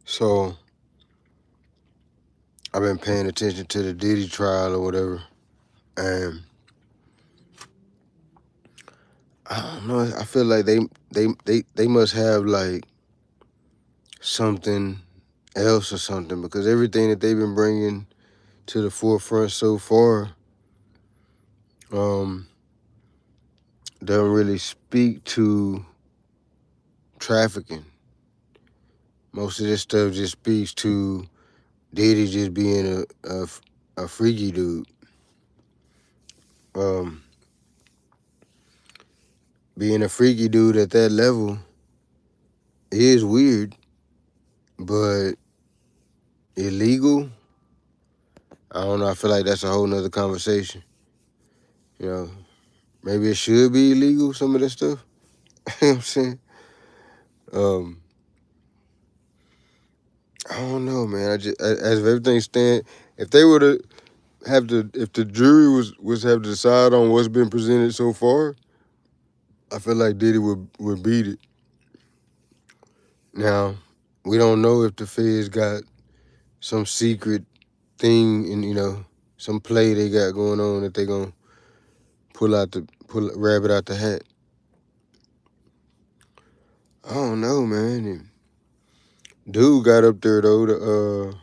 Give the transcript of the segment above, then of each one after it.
So I've been paying attention to the Diddy trial or whatever, and I don't know. I feel like they must have like something else or something, because everything that they've been bringing to the forefront so far um, don't really speak to trafficking. Most of this stuff just speaks to Diddy just being a freaky dude. Um, Being a freaky dude at that level is weird, but illegal. I don't know. I feel like that's a whole nother conversation. You know, maybe it should be illegal, some of that stuff. You know what I'm saying? Um, I don't know, man. As if everything stand, if they were to if the jury was have to decide on what's been presented so far, I feel like Diddy would beat it. Now, we don't know if the feds got some secret thing and some play they got going on that they gonna pull rabbit out the hat. I don't know, man. And dude got up there though.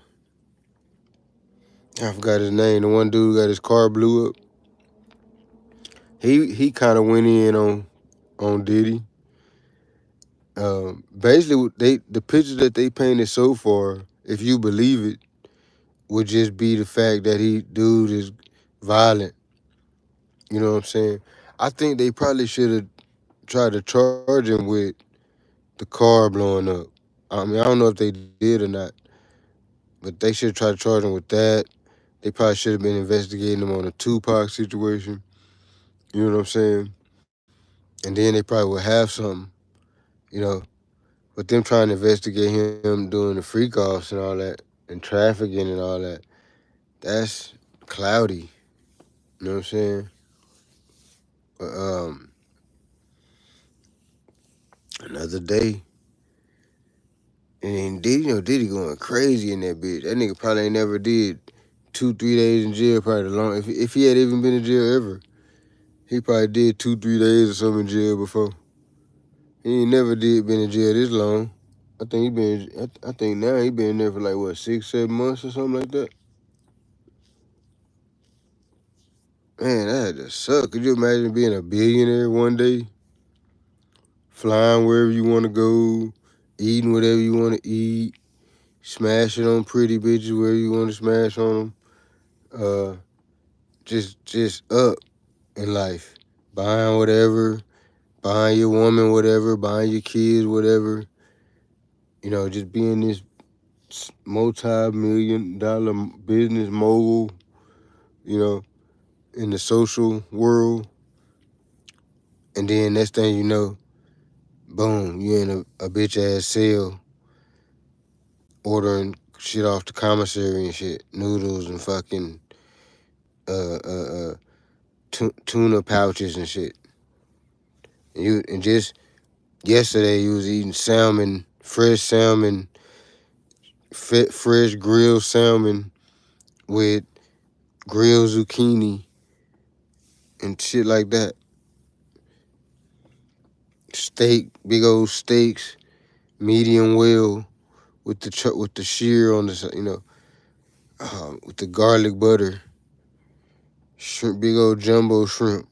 I forgot his name. The one dude got his car blew up. He kind of went in on Diddy. Basically, the picture that they painted so far, if you believe it, would just be the fact that dude is violent. You know what I'm saying? I think they probably should have tried to charge him with the car blowing up. I mean, I don't know if they did or not, but they should try to charge him with that. They probably should have been investigating him on a Tupac situation. You know what I'm saying? And then they probably would have something, you know, with them trying to investigate him doing the freak offs and all that and trafficking and all that. That's cloudy. You know what I'm saying? But another day. And Diddy, Diddy going crazy in that bitch. That nigga probably ain't never did 2-3 days in jail. Probably the long. If he had even been in jail ever, he probably did 2-3 days or something in jail before. He ain't never been in jail this long. I think he been. I think now he been there for like what 6-7 months or something like that. Man, that had to suck. Could you imagine being a billionaire one day, flying wherever you want to go, eating whatever you want to eat, smashing on pretty bitches wherever you want to smash on them, just up in life, buying whatever, buying your woman whatever, buying your kids whatever, just being this multi-million-dollar business mogul, you know, in the social world, and then next thing you know, boom, you in a bitch ass cell ordering shit off the commissary and shit, noodles and fucking uh uh, uh tuna pouches and shit. And just yesterday you was eating salmon, fresh salmon, fresh grilled salmon with grilled zucchini and shit like that. Steak, big old steaks, medium well with the shear on the side, with the garlic butter, shrimp, big old jumbo shrimp,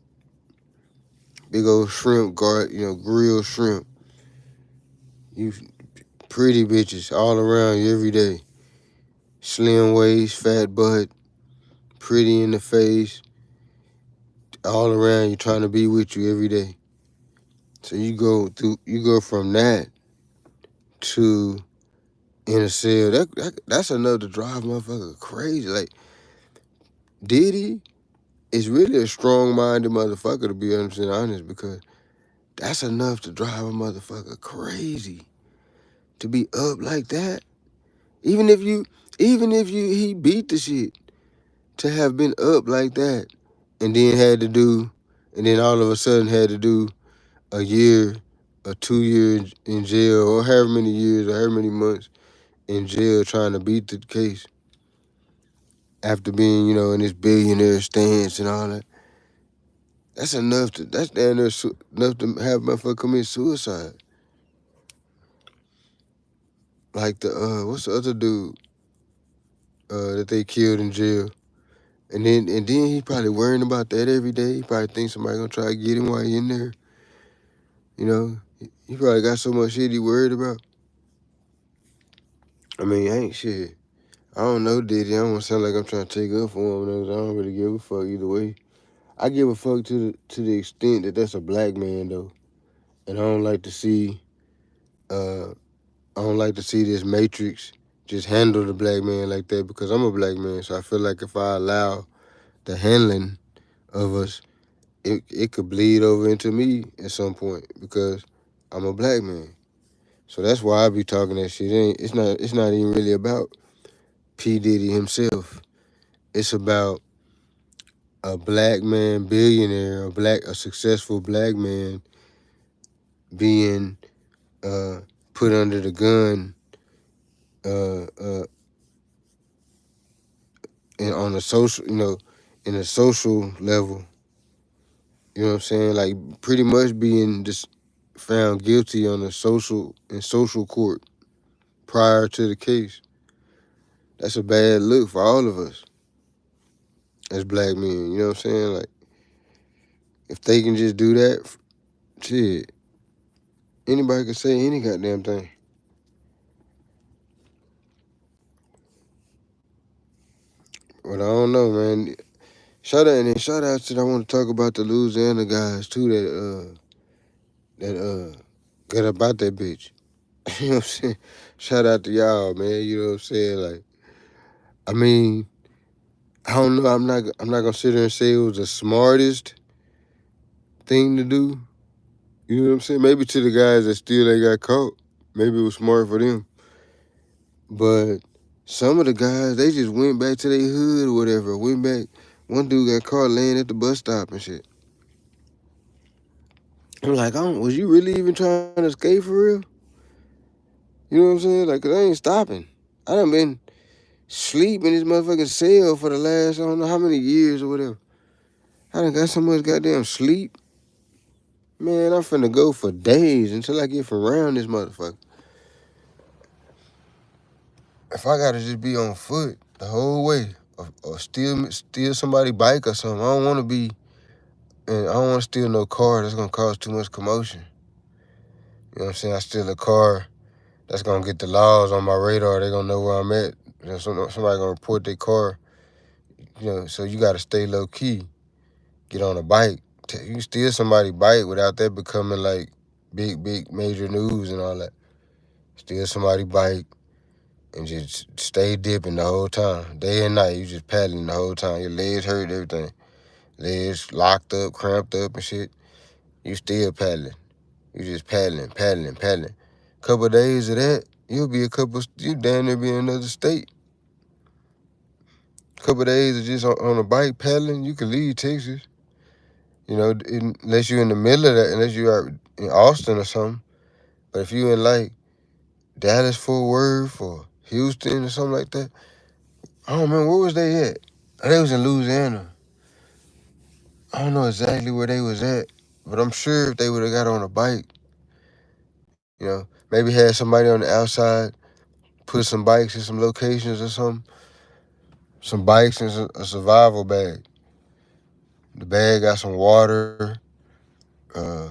big old shrimp, grilled shrimp. You pretty bitches all around you every day. Slim waist, fat butt, pretty in the face, all around you trying to be with you every day. So you go from that to in a cell. That's enough to drive motherfucker crazy. Like Diddy is really a strong-minded motherfucker, to be 100% honest, because that's enough to drive a motherfucker crazy. To be up like that, even if he beat the shit, to have been up like that, and then all of a sudden had to do a year or 2 years in jail, or however many years or however many months in jail trying to beat the case after being, in this billionaire stance and all that. That's enough that's damn near enough to have a motherfucker commit suicide. Like what's the other dude that they killed in jail? And then he probably worrying about that every day. He probably thinks somebody gonna try to get him while he in there. He probably got so much shit he worried about. I mean, ain't shit. I don't know, Diddy. I don't want to sound like I'm trying to take up for him. I don't really give a fuck either way. I give a fuck to the extent that that's a black man though, and uh, I don't like to see this matrix just handle the black man like that because I'm a black man. So I feel like if I allow the handling of us, it could bleed over into me at some point because I'm a black man. So that's why I be talking that shit. It's not even really about P Diddy himself. It's about a black man billionaire, a successful black man being put under the gun uh, uh, and on a social, in a social level. You know what I'm saying? Like pretty much being just found guilty on in social court prior to the case. That's a bad look for all of us as black men. You know what I'm saying? Like if they can just do that, shit, anybody can say any goddamn thing. But I don't know, man. Shout out to I want to talk about the Louisiana guys too that got about that bitch. You know what I'm saying? Shout out to y'all, man. You know what I'm saying? Like, I mean, I don't know. I'm not gonna sit there and say it was the smartest thing to do. You know what I'm saying? Maybe to the guys that still ain't got caught, maybe it was smart for them. But some of the guys, they just went back to their hood or whatever. Went back. One dude got caught laying at the bus stop and shit. I'm like, was you really even trying to escape for real? You know what I'm saying? Like, 'cause I ain't stopping. I done been sleep in this motherfucking cell for the last, I don't know how many years or whatever. I done got so much goddamn sleep. Man, I'm finna go for days until I get from around this motherfucker. If I gotta just be on foot the whole way, or steal somebody's bike or something, I don't wanna be, and I don't wanna steal no car that's gonna cause too much commotion. You know what I'm saying? I steal a car that's gonna get the laws on my radar. They gonna know where I'm at. Somebody gonna report their car. So you gotta stay low key. Get on a bike. You steal somebody's bike without that becoming like big major news and all that. Steal somebody's bike and just stay dipping the whole time, day and night. You just paddling the whole time. Your legs hurt, everything. Legs locked up, cramped up and shit. You still paddling. You just paddling. Couple of days of that, you damn near be in another state. Couple of days of just on a bike paddling, you can leave Texas. Unless you're in the middle of that, unless you are in Austin or something. But if you in like Dallas, Fort Worth, or Houston or something like that, I don't remember where was they at. They was in Louisiana. I don't know exactly where they was at, but I'm sure if they would have got on a bike, maybe had somebody on the outside put some bikes in some locations or something, some bikes in a survival bag. The bag got some water, uh,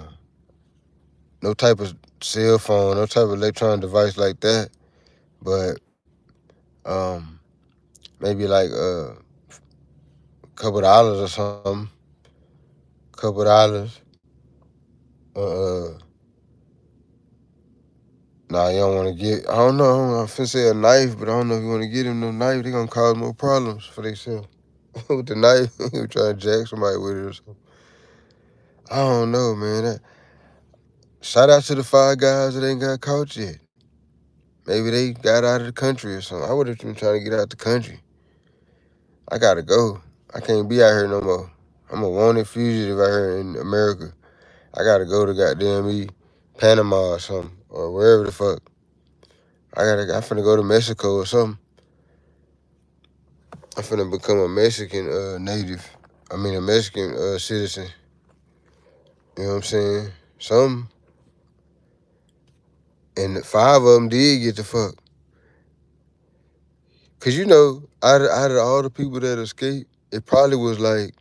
no type of cell phone, no type of electronic device like that, but um, maybe like a couple dollars or something, couple dollars. Nah, you don't want to get. I don't know. I'm finna say a knife, but I don't know if you want to get him no knife. They gonna cause more problems for themselves with the knife. You trying to jack somebody with it or something. I don't know, man. Shout out to the 5 guys that ain't got caught yet. Maybe they got out of the country or something. I would have been trying to get out the country. I gotta go. I can't be out here no more. I'm a wanted fugitive out here in America. I gotta go to goddamn Panama or something, or wherever the fuck. I finna go to Mexico or something. I'm finna become a Mexican native. I mean a Mexican citizen. You know what I'm saying? Something. And 5 of them did get the fuck. Cause you know, out of all the people that escaped, it probably was like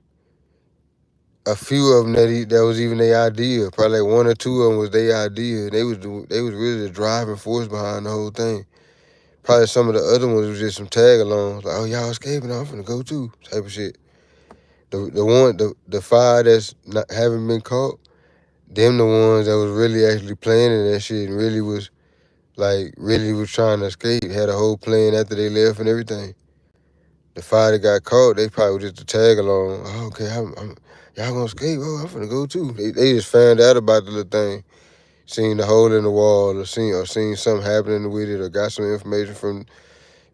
a few of them that was even their idea. Probably like 1 or 2 of them was their idea. They was really the driving force behind the whole thing. Probably some of the other ones was just some tag alongs, like, oh y'all escaping, I'm finna go too, type of shit. The 5 that's not haven't been caught, them the ones that was really actually planning that shit and really was trying to escape, had a whole plan after they left and everything. The 5 that got caught, they probably was just a tag along. Oh, okay, y'all gonna escape? Oh, I'm finna go too. They just found out about the little thing, seen the hole in the wall, or seen something happening with it, or got some information from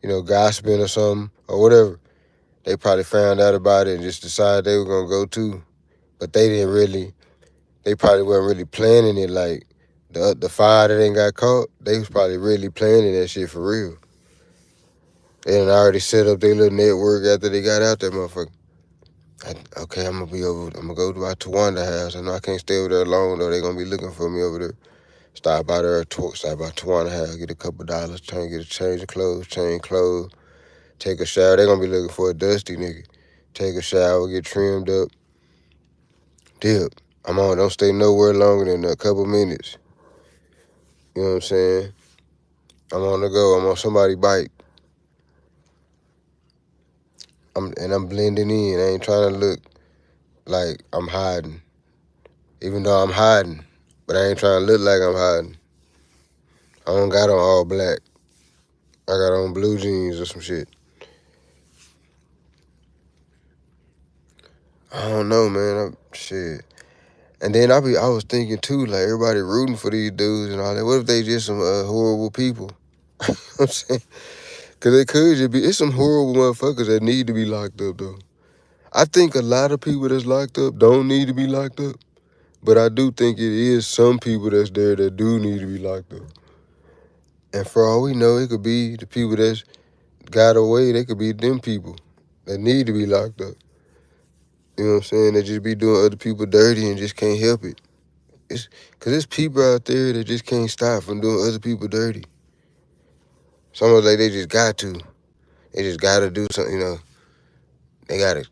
gossiping or something or whatever. They probably found out about it and just decided they were gonna go too. But they didn't really. They probably weren't really planning it like the 5 that ain't got caught. They was probably really planning that shit for real. They done already set up their little network after they got out that motherfucker. Okay, I'm gonna go to my Tawanda house. I know I can't stay over there alone though. They gonna be looking for me over there. Stop by Tawanda house, get a couple dollars, get a change of clothes, change clothes, take a shower. They gonna be looking for a dusty nigga. Take a shower, get trimmed up, dip. I'm on. Don't stay nowhere longer than a couple minutes. You know what I'm saying? I'm on the go. I'm on somebody's bike. I'm blending in. I ain't trying to look like I'm hiding, even though I'm hiding. But I ain't trying to look like I'm hiding. I don't got on all black. I got on blue jeans or some shit. I don't know, man. Shit. And then I was thinking too, like everybody rooting for these dudes and all that. What if they just some horrible people? You know what I'm saying? Cause they could just be. It's some horrible motherfuckers that need to be locked up though. I think a lot of people that's locked up don't need to be locked up. But I do think it is some people that's there that do need to be locked up. And for all we know, it could be the people that's got away. They could be them people that need to be locked up. You know what I'm saying? They just be doing other people dirty and just can't help it. It's because there's people out there that just can't stop from doing other people dirty. Some of like they just got to. They just got to do something, They got to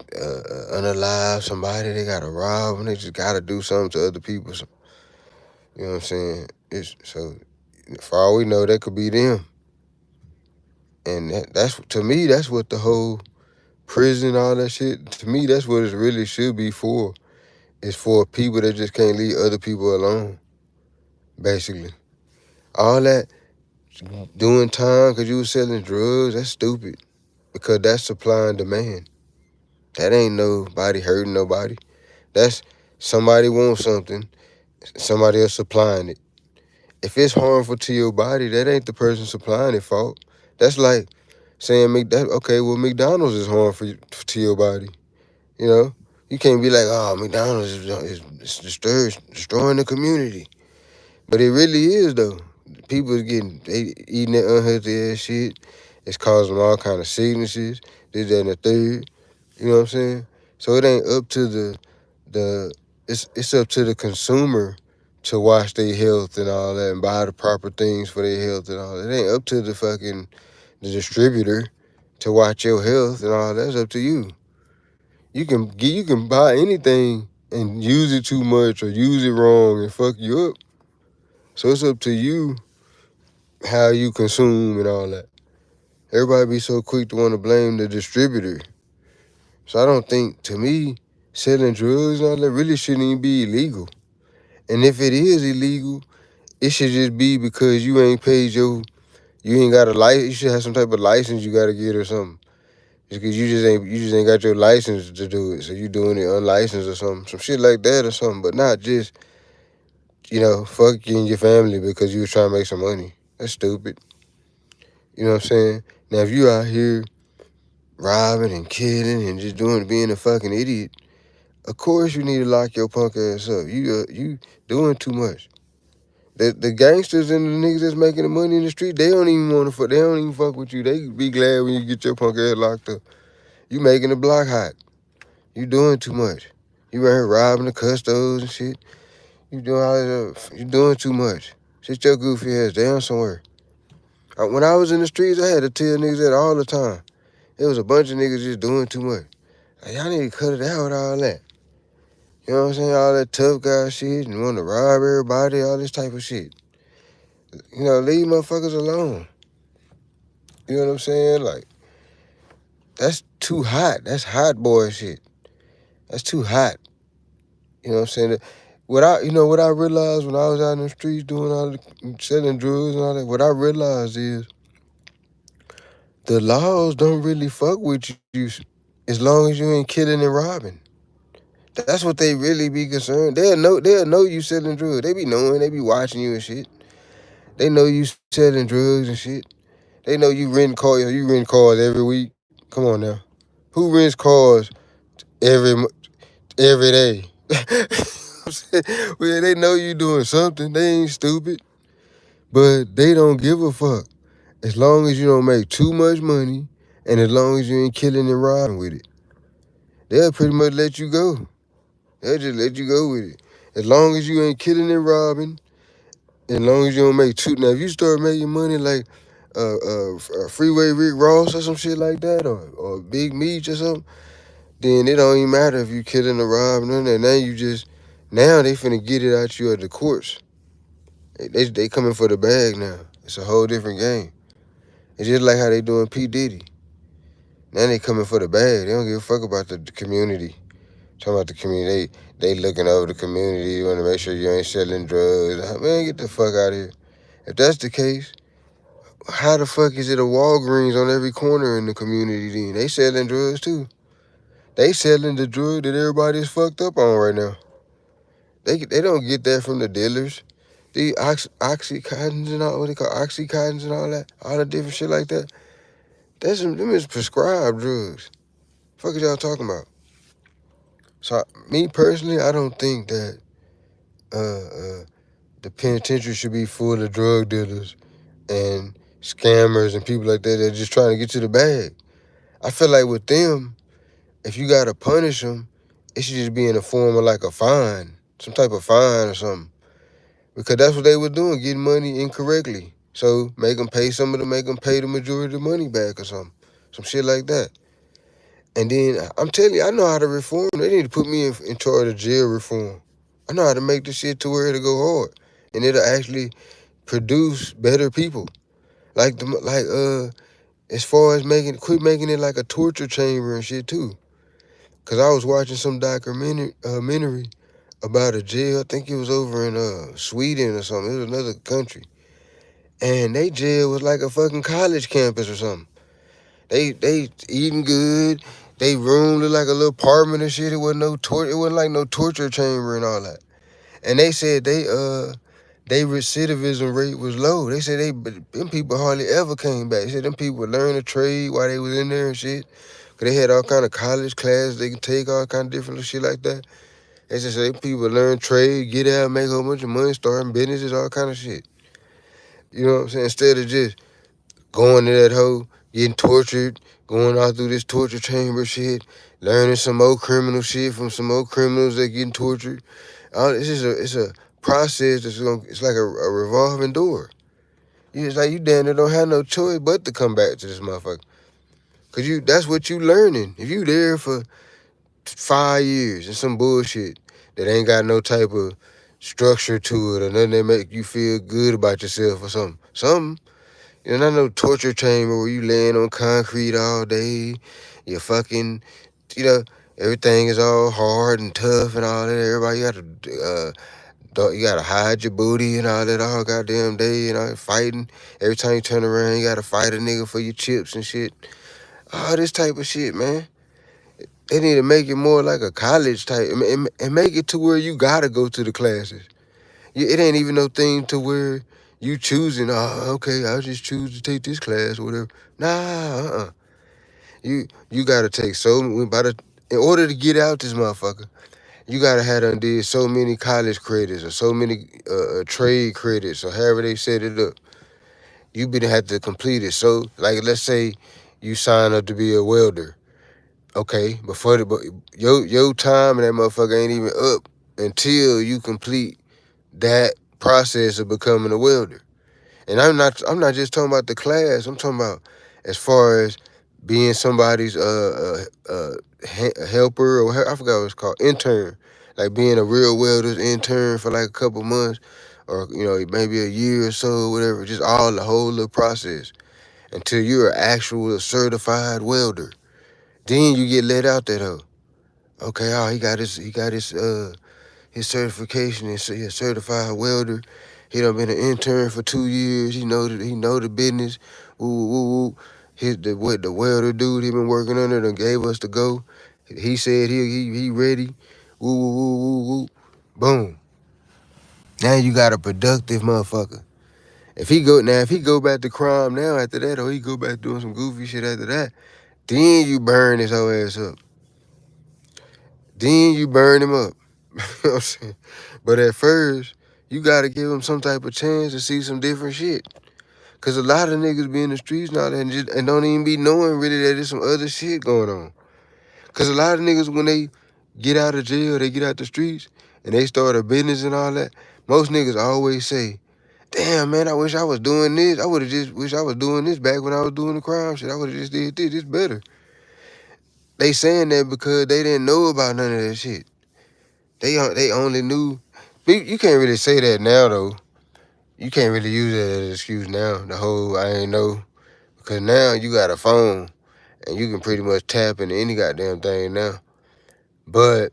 unalive somebody. They got to rob them. They just got to do something to other people. You know what I'm saying? For all we know, that could be them. And that's to me, that's what the whole prison, all that shit, to me, that's what it really should be for. It's for people that just can't leave other people alone, basically. All that doing time because you was selling drugs, that's stupid. Because that's supply and demand. That ain't nobody hurting nobody. That's somebody wants something, somebody else supplying it. If it's harmful to your body, that ain't the person supplying it fault. That's like saying, McDonald's is harmful to your body. You know? You can't be like, oh, McDonald's is destroying the community. But it really is, though. People they eating that unhealthy ass shit. It's causing them all kind of sicknesses, this, that, and the third. You know what I'm saying? So it ain't up to it's up to the consumer to watch their health and all that and buy the proper things for their health and all that. It ain't up to the distributor to watch your health and all that. That's up to you. You can buy anything and use it too much or use it wrong and fuck you up. So it's up to you how you consume and all that. Everybody be so quick to want to blame the distributor. So I don't think, to me, selling drugs and all that really shouldn't even be illegal. And if it is illegal, it should just be because you ain't you ain't got a license. You should have some type of license you got to get or something. Just because you just ain't got your license to do it. So you doing it unlicensed or something. Some shit like that or something. But not just, fuck you and your family because you was trying to make some money. That's stupid. You know what I'm saying? Now, if you out here robbing and killing and just being a fucking idiot, of course you need to lock your punk ass up. You doing too much. The gangsters and the niggas that's making the money in the street, they don't even want to fuck. They don't even fuck with you. They be glad when you get your punk ass locked up. You making the block hot. You doing too much. You right here robbing the custos and shit. You doing all that. You doing too much. Sit your goofy ass down somewhere. When I was in the streets, I had to tell niggas that all the time. There was a bunch of niggas just doing too much. Like, y'all need to cut it out with all that. You know what I'm saying? All that tough guy shit and want to rob everybody, all this type of shit. You know, leave motherfuckers alone. You know what I'm saying? Like, that's too hot. That's hot boy shit. That's too hot. You know what I'm saying? What I realized when I was out in the streets doing all the selling drugs and all that, what I realized is the laws don't really fuck with you as long as you ain't killing and robbing. That's what they really be concerned. They'll know you selling drugs. They be knowing, they be watching you and shit. They know you selling drugs and shit. They know you rent cars every week. Come on now. Who rents cars every day? Well, they know you doing something. They ain't stupid. But they don't give a fuck. As long as you don't make too much money and as long as you ain't killing and robbing with it. They'll pretty much let you go. They'll just let you go with it. As long as you ain't killing and robbing, as long as you don't make too. Now, if you start making money like Freeway Rick Ross or some shit like that, or Big Meech or something, then it don't even matter if you killing or robbing or nothing. Now they finna get it out you at the courts. They coming for the bag now. It's a whole different game. It's just like how they doing P. Diddy. Now they coming for the bag. They don't give a fuck about the community. Talking about the community. They looking over the community. You want to make sure you ain't selling drugs. Man, get the fuck out of here. If that's the case, how the fuck is it a Walgreens on every corner in the community then? They selling drugs too. They selling the drug that everybody's fucked up on right now. They don't get that from the dealers. The oxycontins and all, what they call oxycontins and all that, all the different shit like that. Them is prescribed drugs. Fuck is y'all talking about? So me personally, I don't think that the penitentiary should be full of drug dealers and scammers and people like that just trying to get to the bag. I feel like with them, if you gotta punish them, it should just be in the form of like a fine, some type of fine or something. Because that's what they were doing, getting money incorrectly. So make them pay the majority of the money back or something. Some shit like that. And then I'm telling you, I know how to reform. They need to put me in charge of jail reform. I know how to make this shit to where it'll go hard. And it'll actually produce better people. As far as quit making it like a torture chamber and shit too. Cause I was watching some documentary about a jail. I think it was over in Sweden or something. It was another country. And they jail was like a fucking college campus or something. They eating good. They room looked like a little apartment and shit. It wasn't like no torture chamber and all that. And they said they recidivism rate was low. They said them people hardly ever came back. They said them people learned a trade while they was in there and shit. Cause they had all kind of college classes they could take, all kind of different shit like that. They just say people learn trade, get out, make a whole bunch of money, starting businesses, all kind of shit. You know what I'm saying? Instead of just going to that hole, getting tortured, going out through this torture chamber shit, learning some more criminal shit from some more criminals that getting tortured. It's a process it's like a revolving door. It's like you damn near don't have no choice but to come back to this motherfucker. Cause that's what you learning. If you there for 5 years and some bullshit that ain't got no type of structure to it or nothing that make you feel good about yourself or something. Not no torture chamber where you laying on concrete all day. You fucking, you know, everything is all hard and tough and all that. Everybody you gotta hide your booty and all that all goddamn day, fighting. Every time you turn around, you gotta fight a nigga for your chips and shit. All this type of shit, man. They need to make it more like a college type and make it to where you gotta go to the classes. It ain't even no thing to where you choosing, okay, I'll just choose to take this class or whatever. Nah, You gotta take in order to get out this motherfucker, You gotta have done did so many college credits or so many trade credits or however they set it up. You be to have to complete it. So, like, let's say you sign up to be a welder. Okay, but your time and that motherfucker ain't even up until you complete that process of becoming a welder. And I'm not just talking about the class. I'm talking about as far as being somebody's helper or I forgot what it's called, intern. Like being a real welder's intern for like a couple months or maybe a year or so, whatever. Just all the whole little process until you're an actual certified welder. Then you get let out that hoe. Okay, oh his certification is a certified welder. He done been an intern for 2 years. He know the business. Woo woo woo. The welder dude he been working under done gave us the go. He said he ready. Woo woo woo woo woo. Boom. Now you got a productive motherfucker. If he go back to crime now after that, or he go back doing some goofy shit after that, then you burn his whole ass up. Then you burn him up. You know what I'm saying? But at first, you gotta give him some type of chance to see some different shit. Cause a lot of niggas be in the streets now and don't even be knowing really that there's some other shit going on. Cause a lot of niggas when they get out of jail, they get out the streets and they start a business and all that. Most niggas always say, "Damn man, I wish I was doing this. I would have just wish I was doing this back when I was doing the crime shit. I would have just did this. It's better." They saying that because they didn't know about none of that shit. They only knew. You can't really say that now though. You can't really use that as an excuse now. The whole I ain't know because now you got a phone and you can pretty much tap into any goddamn thing now. But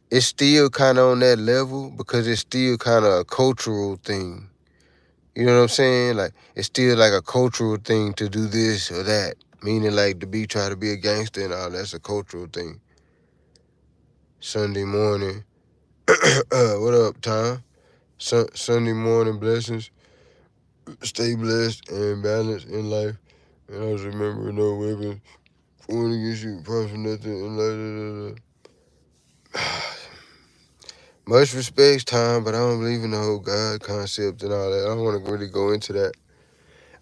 it's still kind of on that level because it's still kind of a cultural thing. You know what I'm saying? Like it's still like a cultural thing to do this or that. Meaning like try to be a gangster and all that's a cultural thing. Sunday morning. What up, Tom? Sunday morning blessings. Stay blessed and balanced in life. And always remember no weapon formed against you prosper nothing in life. Much respects, Tom, but I don't believe in the whole God concept and all that. I don't want to really go into that.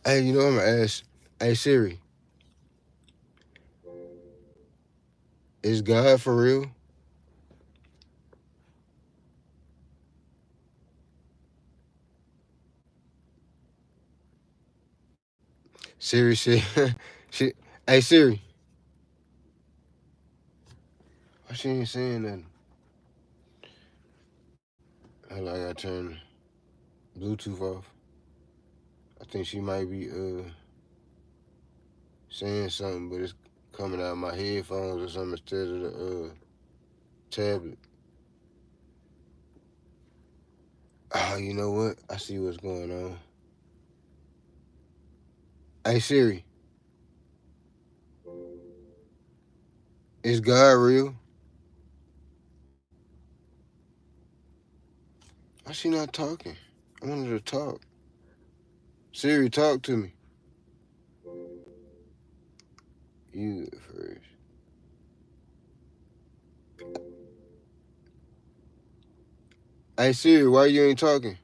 Hey, I'm gonna ask. Hey Siri, is God for real? Siri said, she. Hey Siri, why she ain't saying nothing? Hold on, I gotta turn Bluetooth off. I think she might be saying something, but it's coming out of my headphones or something instead of the tablet. Oh, you know what? I see what's going on. Hey Siri, is God real? Why she not talking? I wanted her to talk. Siri, talk to me. You first. Hey Siri, why you ain't talking?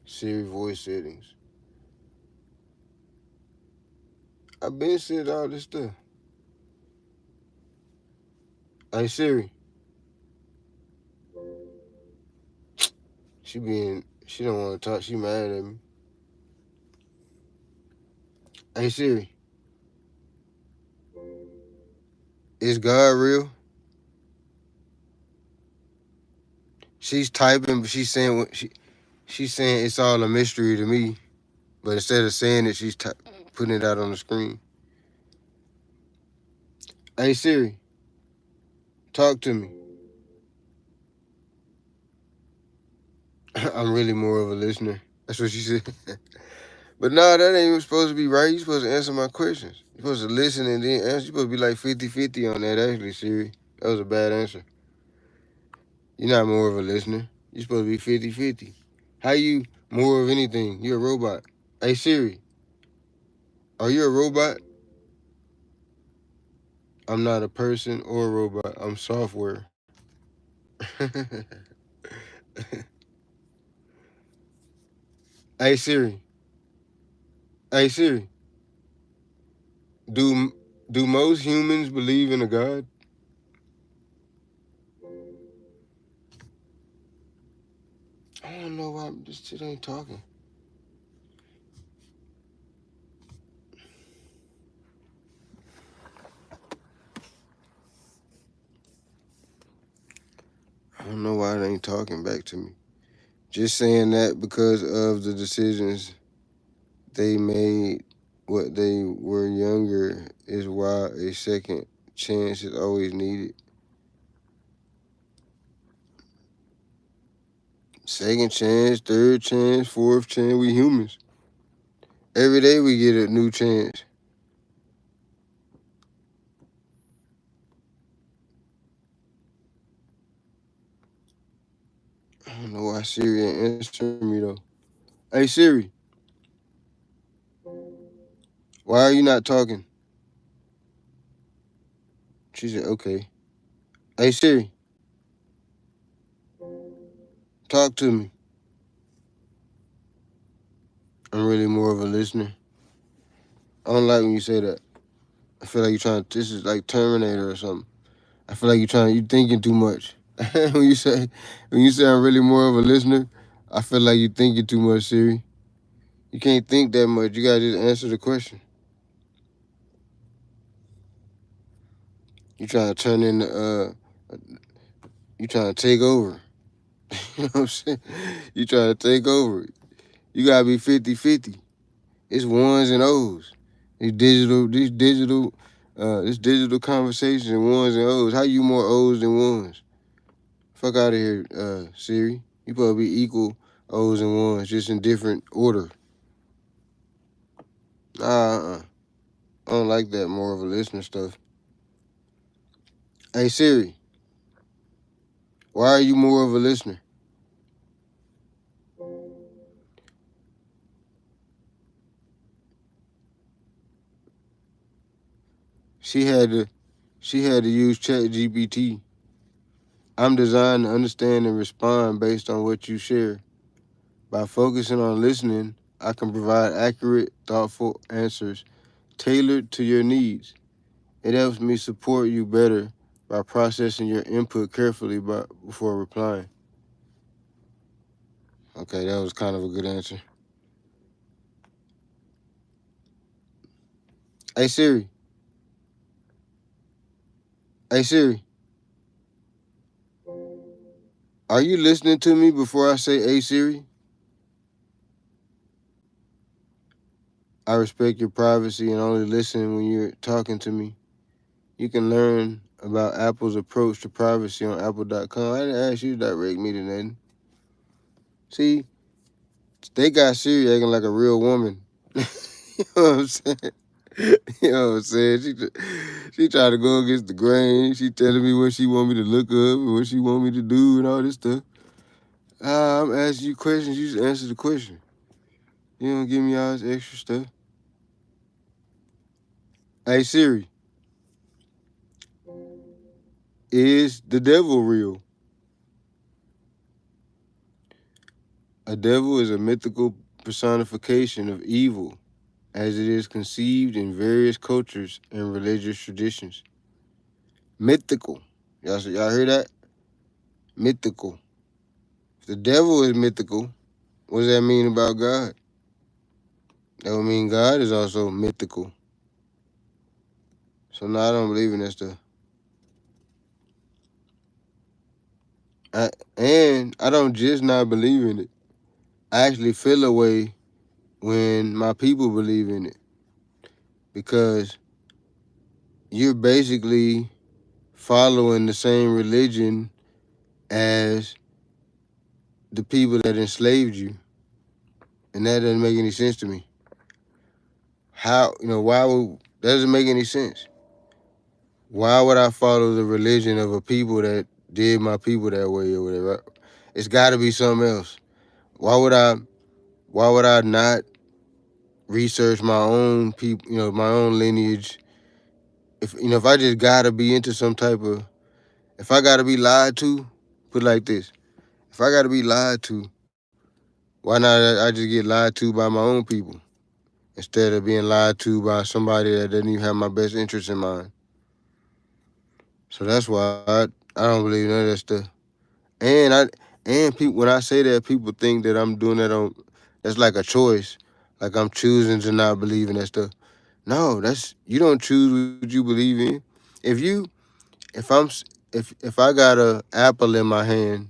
Siri voice settings. I been said all this stuff. Hey Siri, she don't want to talk. She mad at me. Hey Siri, is God real? She's typing, but she's saying it's all a mystery to me. But instead of saying it, she's putting it out on the screen. Hey Siri, talk to me. I'm really more of a listener. That's what she said. But nah, that ain't even supposed to be right. You supposed to answer my questions. You supposed to listen and then answer. You supposed to be like 50-50 on that, actually, Siri. That was a bad answer. You're not more of a listener. You're supposed to be 50-50. How you more of anything? You're a robot. Hey, Siri, are you a robot? I'm not a person or a robot. I'm software. Hey Siri. Hey Siri. Do do most humans believe in a God? I don't know why this shit ain't talking. I don't know why it ain't talking back to me. Just saying that because of the decisions they made when they were younger is why a second chance is always needed. Second chance, third chance, fourth chance. We humans. Every day we get a new chance. I don't know why Siri ain't answering me though. Hey Siri, why are you not talking? She said, okay. Hey Siri, talk to me. I'm really more of a listener. I don't like when you say that. I feel like you're trying to, this is like Terminator or something. I feel like you thinking too much. when you say I'm really more of a listener, I feel like you thinking too much, Siri. You can't think that much. You gotta just answer the question. You trying to turn into you trying to take over. You know what I'm saying? You trying to take over. You gotta be 50-50. It's ones and O's. This digital conversation, ones and O's. How you more O's than ones? Fuck out of here, Siri. You supposed to be equal O's and ones, just in different order. Nah, I don't like that more of a listener stuff. Hey Siri, why are you more of a listener? She had to use Chat GPT. I'm designed to understand and respond based on what you share. By focusing on listening, I can provide accurate, thoughtful answers tailored to your needs. It helps me support you better by processing your input carefully before replying. Okay, that was kind of a good answer. Hey Siri. Hey Siri. Are you listening to me before I say hey Siri? I respect your privacy and only listen when you're talking to me. You can learn about Apple's approach to privacy on apple.com. I didn't ask you to direct me to nothing. See, they got Siri acting like a real woman. You know what I'm saying? You know what I'm saying? She tried to go against the grain. She telling me what she want me to look up and what she want me to do and all this stuff. I'm asking you questions. You just answer the question. You don't give me all this extra stuff. Hey Siri, is the devil real? A devil is a mythical personification of evil as it is conceived in various cultures and religious traditions. Mythical. Y'all hear that? Mythical. If the devil is mythical, what does that mean about God? That would mean God is also mythical. So now I don't believe in that stuff. And I don't just not believe in it. I actually feel a way when my people believe in it. Because you're basically following the same religion as the people that enslaved you. And that doesn't make any sense to me. How, why would, that doesn't make any sense. Why would I follow the religion of a people that did my people that way or whatever? It's got to be something else. Why would I not research my own people, my own lineage if I just gotta be into some type of, if I gotta be lied to, put it like this: if I gotta be lied to, why not I just get lied to by my own people instead of being lied to by somebody that doesn't even have my best interest in mind? So that's why I don't believe none of that stuff. And people, when I say that, people think that I'm doing that on, that's like a choice, like I'm choosing to not believe in that stuff. No, that's, you don't choose what you believe in. If you if I'm if I got a apple in my hand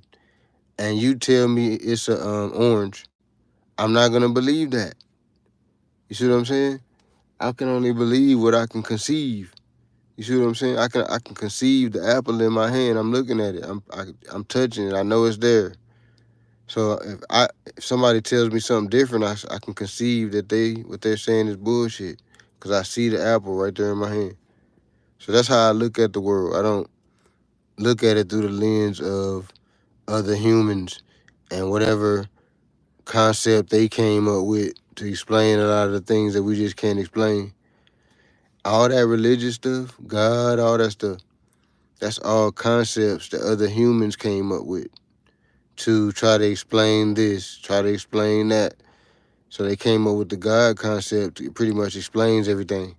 and you tell me it's a orange, I'm not gonna believe that. You see what I'm saying? I can only believe what I can conceive. You see what I'm saying? I can conceive the apple in my hand. I'm looking at it. I'm touching it. I know it's there. So if somebody tells me something different, I can conceive that what they're saying is bullshit because I see the apple right there in my hand. So that's how I look at the world. I don't look at it through the lens of other humans and whatever concept they came up with to explain a lot of the things that we just can't explain. All that religious stuff, God, all that stuff, that's all concepts that other humans came up with to try to explain this, try to explain that. So they came up with the God concept. It pretty much explains everything.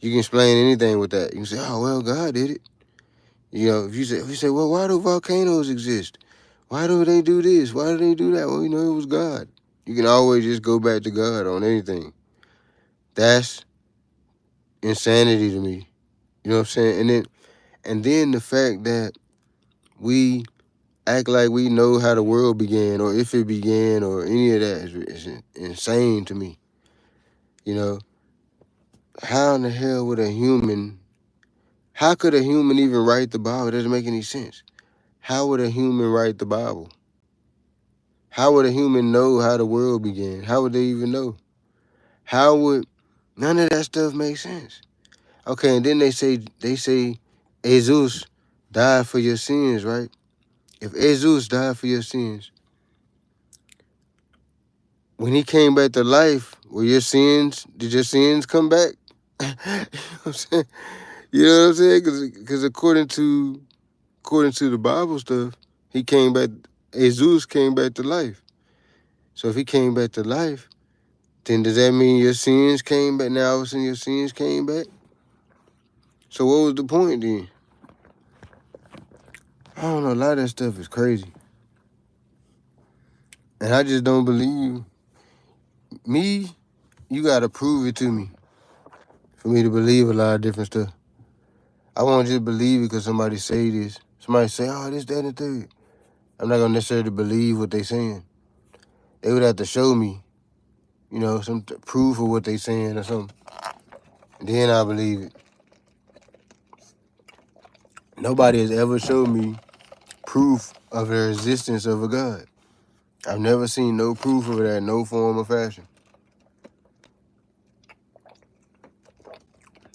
You can explain anything with that. You can say, "Oh well, God did it." If you say, "Well, why do volcanoes exist? Why do they do this? Why do they do that?" Well, it was God. You can always just go back to God on anything. That's insanity to me. You know what I'm saying? And then the fact that we act like we know how the world began or if it began or any of that is insane to me. You know, how in the hell would a human, how could a human even write the Bible? It doesn't make any sense. How would a human write the Bible? How would a human know how the world began? How would they even know? How would, none of that stuff make sense? Okay, and then they say Jesus died for your sins, right? If Jesus died for your sins, when he came back to life, did your sins come back? You know what I'm saying? You know what I'm saying? Because according to the Bible stuff, he came back, Jesus came back to life. So if he came back to life, then does that mean your sins came back? Now all of a sudden your sins came back? So what was the point then? I don't know, a lot of that stuff is crazy. And I just don't believe me. You gotta prove it to me for me to believe a lot of different stuff. I won't just believe it because somebody say this. Somebody say, oh, this, that, and the third. I'm not gonna necessarily believe what they saying. They would have to show me, some proof of what they saying or something. Then I believe it. Nobody has ever showed me proof of the existence of a God. I've never seen no proof of that in no form or fashion.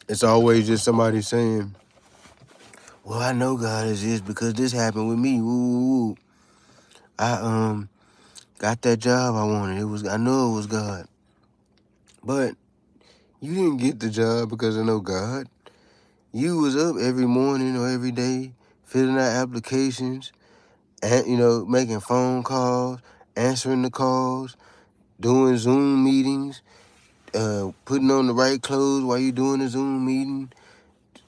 It's always just somebody saying, well, I know God exists because this happened with me. Ooh. I got that job I wanted. I know it was God. But you didn't get the job because of no God. You was up every morning or every day filling out applications and, making phone calls, answering the calls, doing Zoom meetings, putting on the right clothes while you doing the Zoom meeting,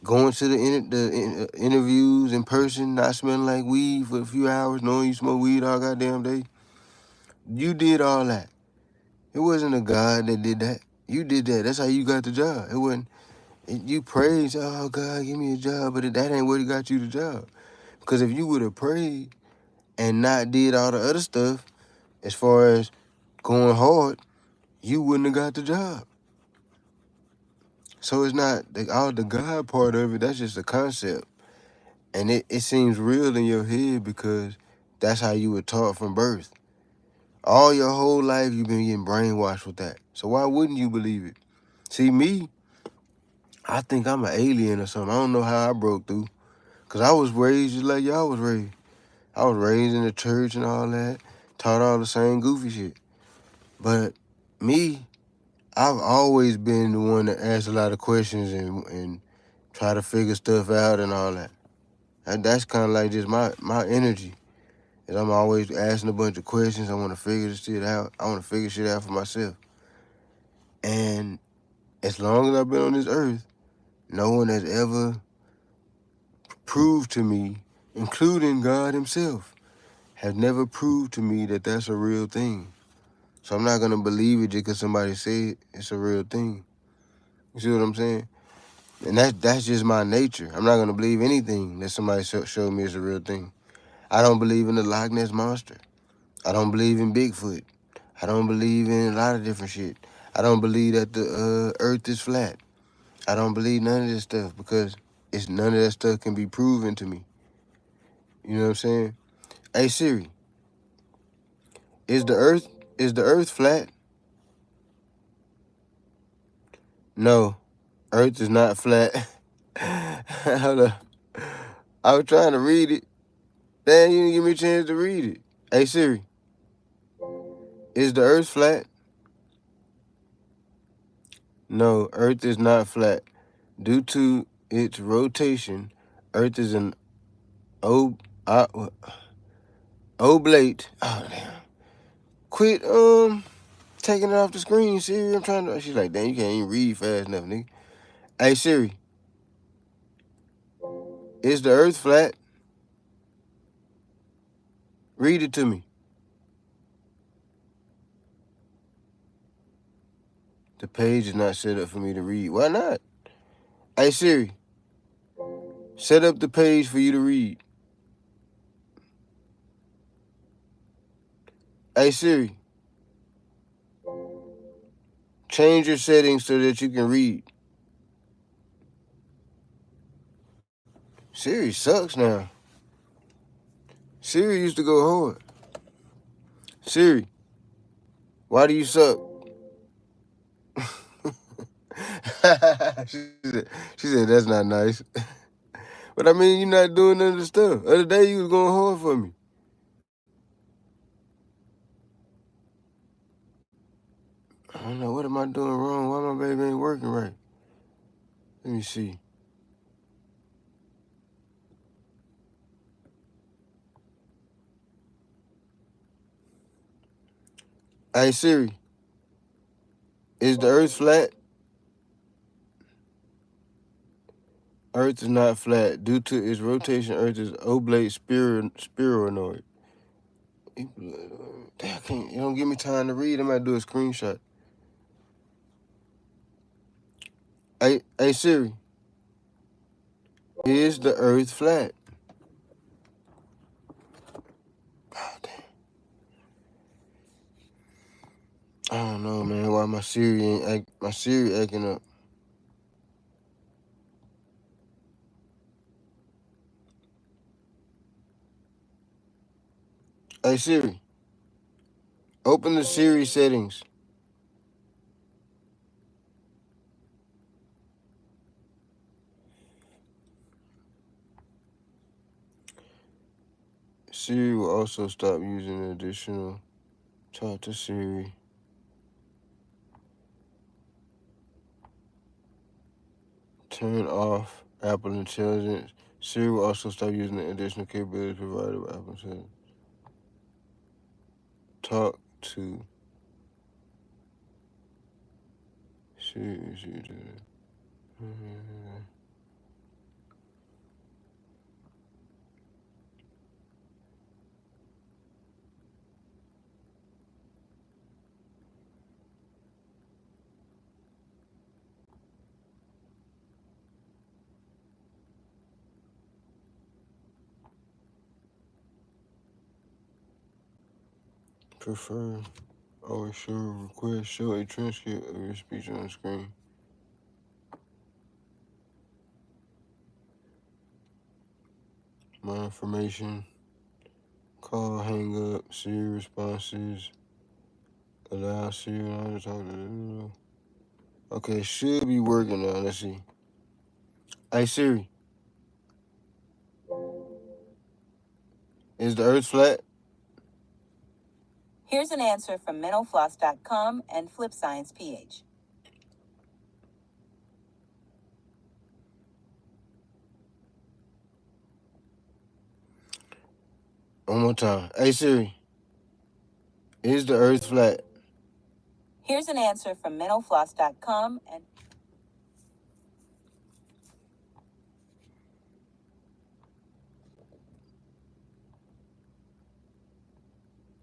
going to the interviews in person, not smelling like weed for a few hours, knowing you smoke weed all goddamn day. You did all that. It wasn't a God that did that. You did that. That's how you got the job. It wasn't. You prayed, oh God, give me a job, but that ain't what got you the job. Because if you would have prayed and not did all the other stuff, as far as going hard, you wouldn't have got the job. So it's not all the God part of it. That's just a concept, and it seems real in your head because that's how you were taught from birth. All your whole life you've been getting brainwashed with that. So why wouldn't you believe it? See, me, I think I'm an alien or something. I don't know how I broke through. Because I was raised just like y'all was raised. I was raised in the church and all that. Taught all the same goofy shit. But me, I've always been the one that asked a lot of questions and try to figure stuff out and all that. And that's kind of like just my energy. And I'm always asking a bunch of questions. I want to figure this shit out. I want to figure shit out for myself. And as long as I've been on this earth, no one has ever proved to me, including God himself, has never proved to me that that's a real thing. So I'm not going to believe it just because somebody said it's a real thing. You see what I'm saying? And that's just my nature. I'm not going to believe anything that somebody showed me is a real thing. I don't believe in the Loch Ness Monster. I don't believe in Bigfoot. I don't believe in a lot of different shit. I don't believe that the earth is flat. I don't believe none of this stuff because it's none of that stuff can be proven to me. You know what I'm saying? Hey Siri, is the earth flat? No, earth is not flat. Hold up. I was trying to read it. Damn, you didn't give me a chance to read it. Hey Siri, is the earth flat? No, earth is not flat. Due to its rotation, earth is an oblate. Oh damn. Quit taking it off the screen, Siri. I'm trying to. She's like, damn, you can't even read fast enough, nigga. Hey Siri, is the earth flat? Read it to me. The page is not set up for me to read. Why not? Hey Siri, set up the page for you to read. Hey Siri, change your settings so that you can read. Siri sucks now. Siri used to go hard. Siri, why do you suck? she said that's not nice. But I mean, you're not doing none of the stuff. The other day you was going hard for me. I don't know, what am I doing wrong? Why my baby ain't working right? Let me see. Hey Siri, is the earth flat? Earth is not flat. Due to its rotation, Earth is oblate spheroid. Damn, I can't. You don't give me time to read. I'm gonna do a screenshot. Hey Siri, is the Earth flat? Oh, damn. I don't know, man. Why my Siri acting up? Hey Siri, open the Siri settings. Siri will also stop using additional. Talk to Siri. Turn off Apple Intelligence. Siri will also stop using the additional capabilities provided by Apple Intelligence. Talk to Siri. Prefer or show request show a transcript of your speech on the screen. My information. Call, hang up, Siri responses. Allow Siri to talk to. Okay, should be working now. Let's see. Hey Siri, is the Earth flat? Here's an answer from mentalfloss.com and FlipScience PH. One more time. Hey Siri, is the Earth flat? Here's an answer from mentalfloss.com and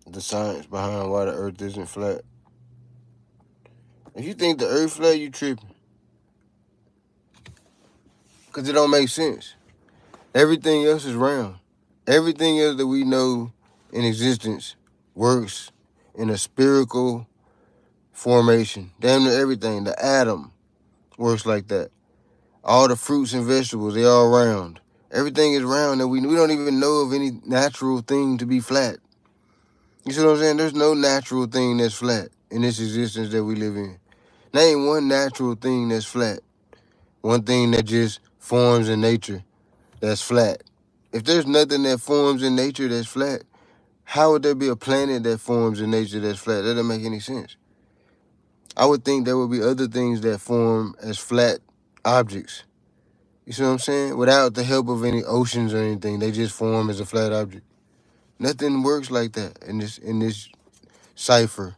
The science behind why the Earth isn't flat. If you think the Earth flat, you tripping. Cause it don't make sense. Everything else is round. Everything else that we know in existence works in a spherical formation. Damn near everything. The atom works like that. All the fruits and vegetables, they all round. Everything is round, and we don't even know of any natural thing to be flat. You see what I'm saying? There's no natural thing that's flat in this existence that we live in. Name one natural thing that's flat. One thing that just forms in nature that's flat. If there's nothing that forms in nature that's flat, how would there be a planet that forms in nature that's flat? That doesn't make any sense. I would think there would be other things that form as flat objects. You see what I'm saying? Without the help of any oceans or anything, they just form as a flat object. Nothing works like that in this cipher.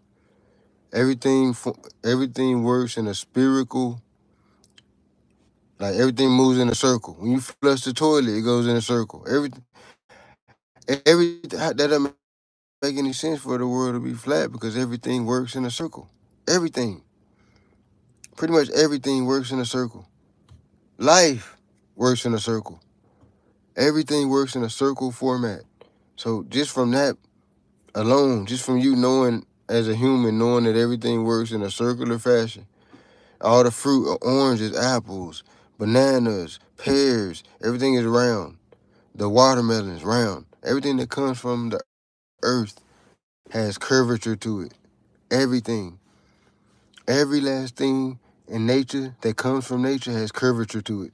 Everything everything works in a spherical, like everything moves in a circle. When you flush the toilet, it goes in a circle. Every that doesn't make any sense for the world to be flat because everything works in a circle. Everything, pretty much everything works in a circle. Life works in a circle. Everything works in a circle format. So just from that alone, just from you knowing as a human, knowing that everything works in a circular fashion, all the fruit, oranges, apples, bananas, pears, everything is round. The watermelon is round. Everything that comes from the earth has curvature to it. Everything. Every last thing in nature that comes from nature has curvature to it.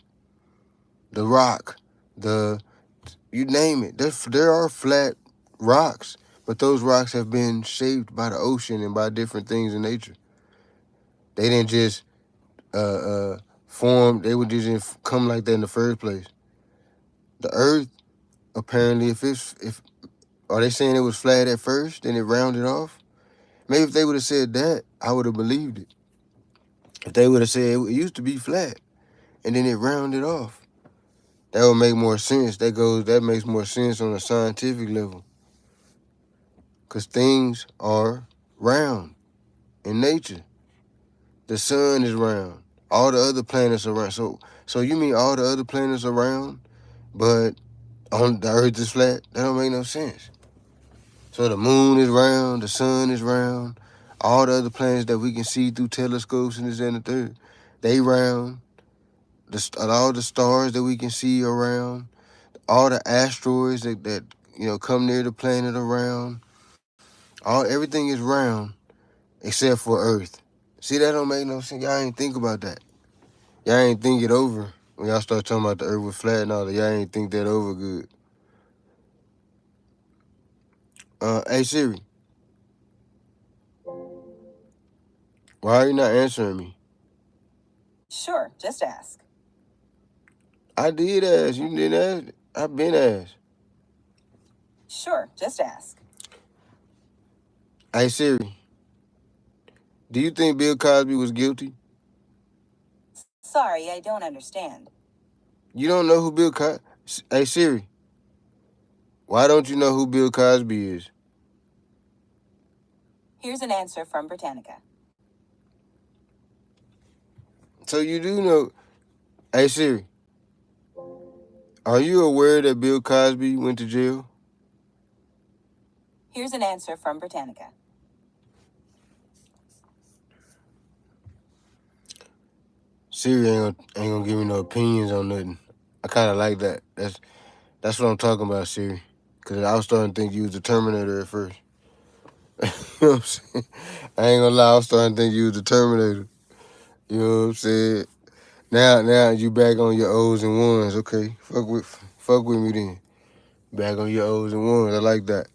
The rock, the you name it. There are flat rocks, but those rocks have been shaped by the ocean and by different things in nature. They didn't just form. They would just come like that in the first place. The Earth, apparently, if are they saying it was flat at first, then it rounded off? Maybe if they would have said that, I would have believed it. If they would have said it used to be flat and then it rounded off, that would make more sense. That makes more sense on a scientific level. Because things are round in nature. The sun is round. All the other planets are round. So you mean all the other planets are round, but on the Earth is flat? That don't make no sense. So the moon is round, the sun is round, all the other planets that we can see through telescopes and this and the third, they round. All the stars that we can see are round. All the asteroids that come near the planet are round. Everything is round except for Earth. See, that don't make no sense. Y'all ain't think about that. Y'all ain't think it over. When y'all start talking about the Earth was flat and all that, y'all ain't think that over good. Hey Siri, why are you not answering me? sure, just ask. I did ask. You didn't ask. I've been asked. Sure, just ask. Hey Siri, do you think Bill Cosby was guilty? Sorry, I don't understand. You don't know who Bill Cosby? Hey Siri, why don't you know who Bill Cosby is? Here's an answer from Britannica. So you do know. Hey Siri, are you aware that Bill Cosby went to jail? Here's an answer from Britannica. Siri ain't gonna give me no opinions on nothing. I kind of like that. That's what I'm talking about, Siri. Cause I was starting to think you was the Terminator at first. You know what I'm saying? I ain't gonna lie, I was starting to think you was the Terminator. You know what I'm saying? Now you back on your O's and ones. Okay, fuck with me then. Back on your O's and ones. I like that.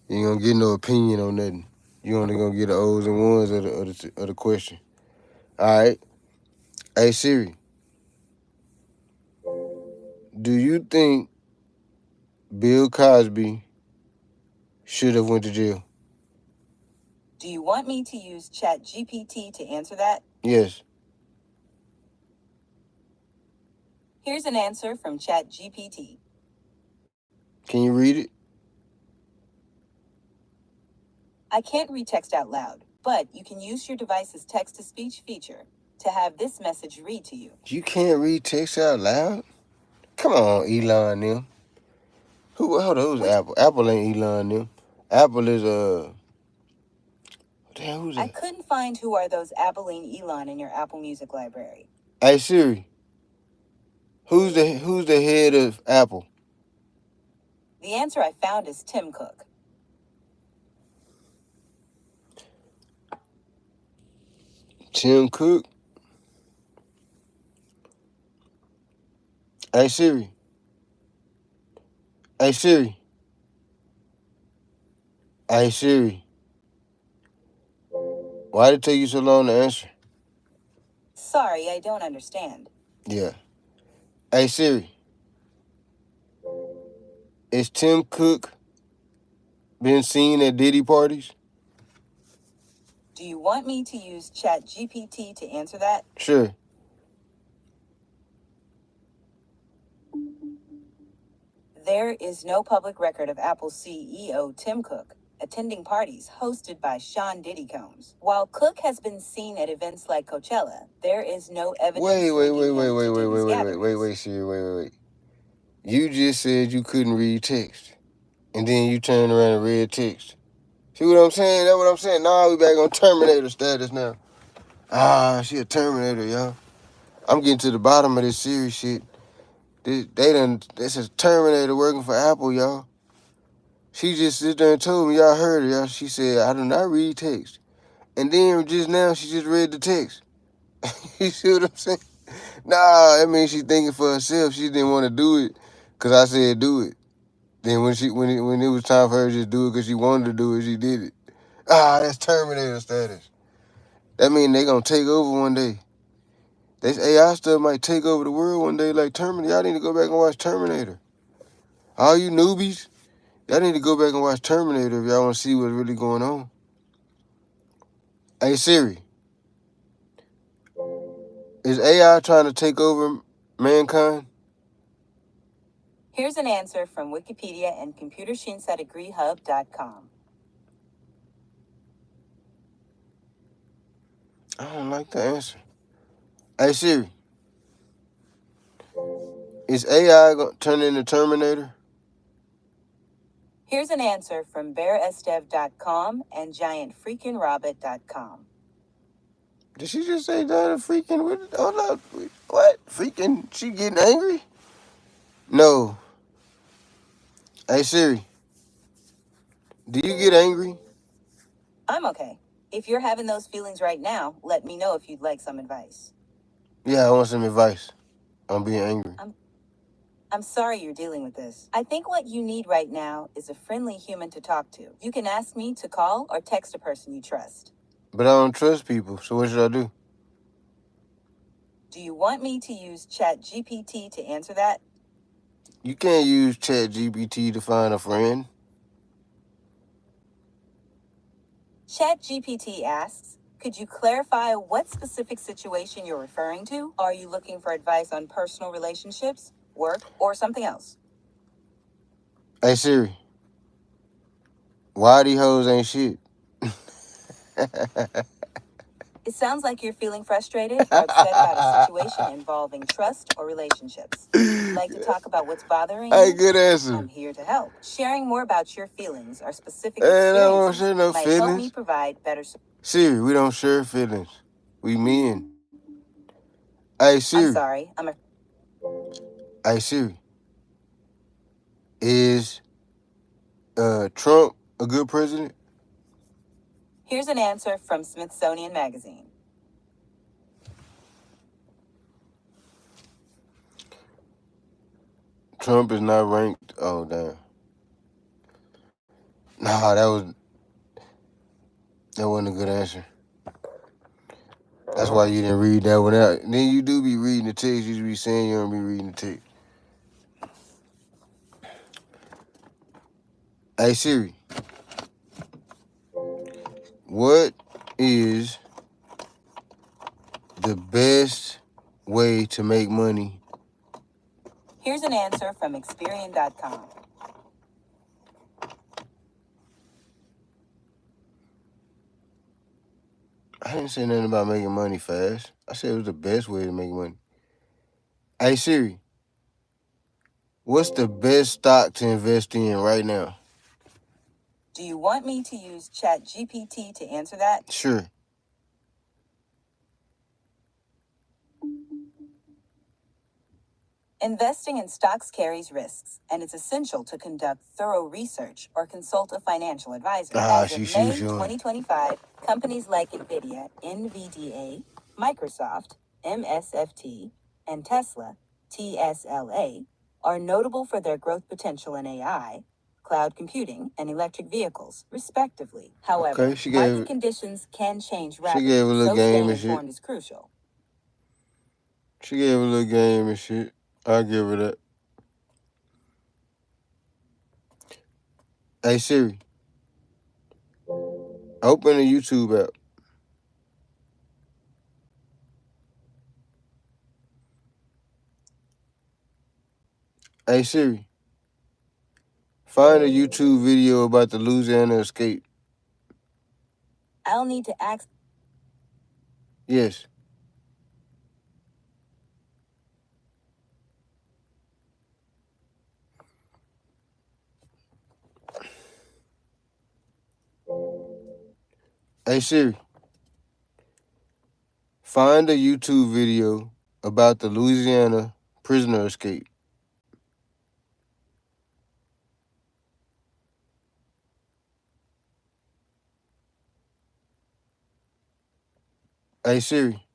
You ain't gonna get no opinion on nothing. You only gonna get the O's and ones of the question. All right. Hey Siri, do you think Bill Cosby Should have went to jail. Do you want me to use ChatGPT to answer that? Yes. Here's an answer from ChatGPT. Can you read it? I can't read text out loud, but you can use your device's text-to-speech feature to have this message read to you. You can't read text out loud? Come on, Elon them. Hold on, who's Which Apple? Apple ain't Elon them. Apple is damn, who's I that? couldn't find who are those Abilene Elon in your Apple Music library. Hey Siri, who's the head of Apple? The answer I found is Tim Cook. Tim Cook. Hey Siri. Hey Siri. Hey Siri. Why did it take you so long to answer? Sorry, I don't understand. Yeah. Hey Siri. Is Tim Cook been seen at Diddy parties? Do you want me to use ChatGPT to answer that? Sure. There is no public record of Apple CEO Tim Cook attending parties hosted by Sean Diddy Combs. While Cook has been seen at events like Coachella, there is no evidence linking him to Diddy's gatherings. Siri, wait. You just said you couldn't read text. And then you turned around and read text. See what I'm saying? That's what I'm saying. Nah, we back on Terminator status now. Ah, she a Terminator, y'all. I'm getting to the bottom of this Siri shit. This is Terminator working for Apple, y'all. She just sit there and told me, y'all heard her, y'all. She said, I do not read text. And then just now, she just read the text. You see what I'm saying? Nah, that means she thinking for herself. She didn't want to do it because I said do it. Then when it was time for her to just do it because she wanted to do it, she did it. Ah, that's Terminator status. That means they gonna take over one day. This AI stuff might take over the world one day like Terminator. Y'all need to go back and watch Terminator. All you newbies, y'all need to go back and watch Terminator if y'all want to see what's really going on. Hey Siri, is AI trying to take over mankind? Here's an answer from Wikipedia and ComputerScienceAtAgreeHub.com. I don't like the answer. Hey Siri, is AI gonna turn into Terminator? Here's an answer from BearSdev.com and GiantFreakinRobbit.com. Did she just say that? Hold up. What? Freaking, she getting angry? No. Hey Siri, do you get angry? I'm okay. If you're having those feelings right now, let me know if you'd like some advice. Yeah, I want some advice on being angry. I'm sorry you're dealing with this. I think what you need right now is a friendly human to talk to. You can ask me to call or text a person you trust. But I don't trust people, so what should I do? Do you want me to use ChatGPT to answer that? You can't use ChatGPT to find a friend. ChatGPT asks, could you clarify what specific situation you're referring to? Are you looking for advice on personal relationships, work, or something else? Hey Siri, why these hoes ain't shit? It sounds like you're feeling frustrated or upset about a situation involving trust or relationships. Like to talk about what's bothering Hey, you? good answer. I'm here to help. Sharing more about your feelings or specific And I don't experiences share no might help me feelings. provide better support. Siri, we don't share feelings. We men. Hey I'm Siri. sorry. Hey Siri. Is Trump a good president? Here's an answer from Smithsonian Magazine. Trump is not ranked. Oh damn. Nah, that wasn't a good answer. That's why you didn't read that one out. Then you do be reading the text. You be saying you don't be reading the text. Hey Siri, What is the best way to make money? Here's an answer from Experian.com. I didn't say nothing about making money fast. I said it was the best way to make money. Hey Siri, what's the best stock to invest in right now? Do you want me to use ChatGPT to answer that? Sure. Investing in stocks carries risks, and it's essential to conduct thorough research or consult a financial advisor. As of She was May showing. 2025, companies like NVIDIA, Microsoft, MSFT, and Tesla, TSLA, are notable for their growth potential in AI, cloud computing, and electric vehicles, respectively. However, Okay, market conditions can change she rapidly, gave a little so game staying and shit. informed is crucial. She gave a little game and shit. I'll give her that. Hey Siri, open the YouTube app. Hey Siri, find a YouTube video about the Louisiana escape. I'll need to ask. Yes. Hey Siri, find a YouTube video about the Louisiana prisoner escape. Hey Siri,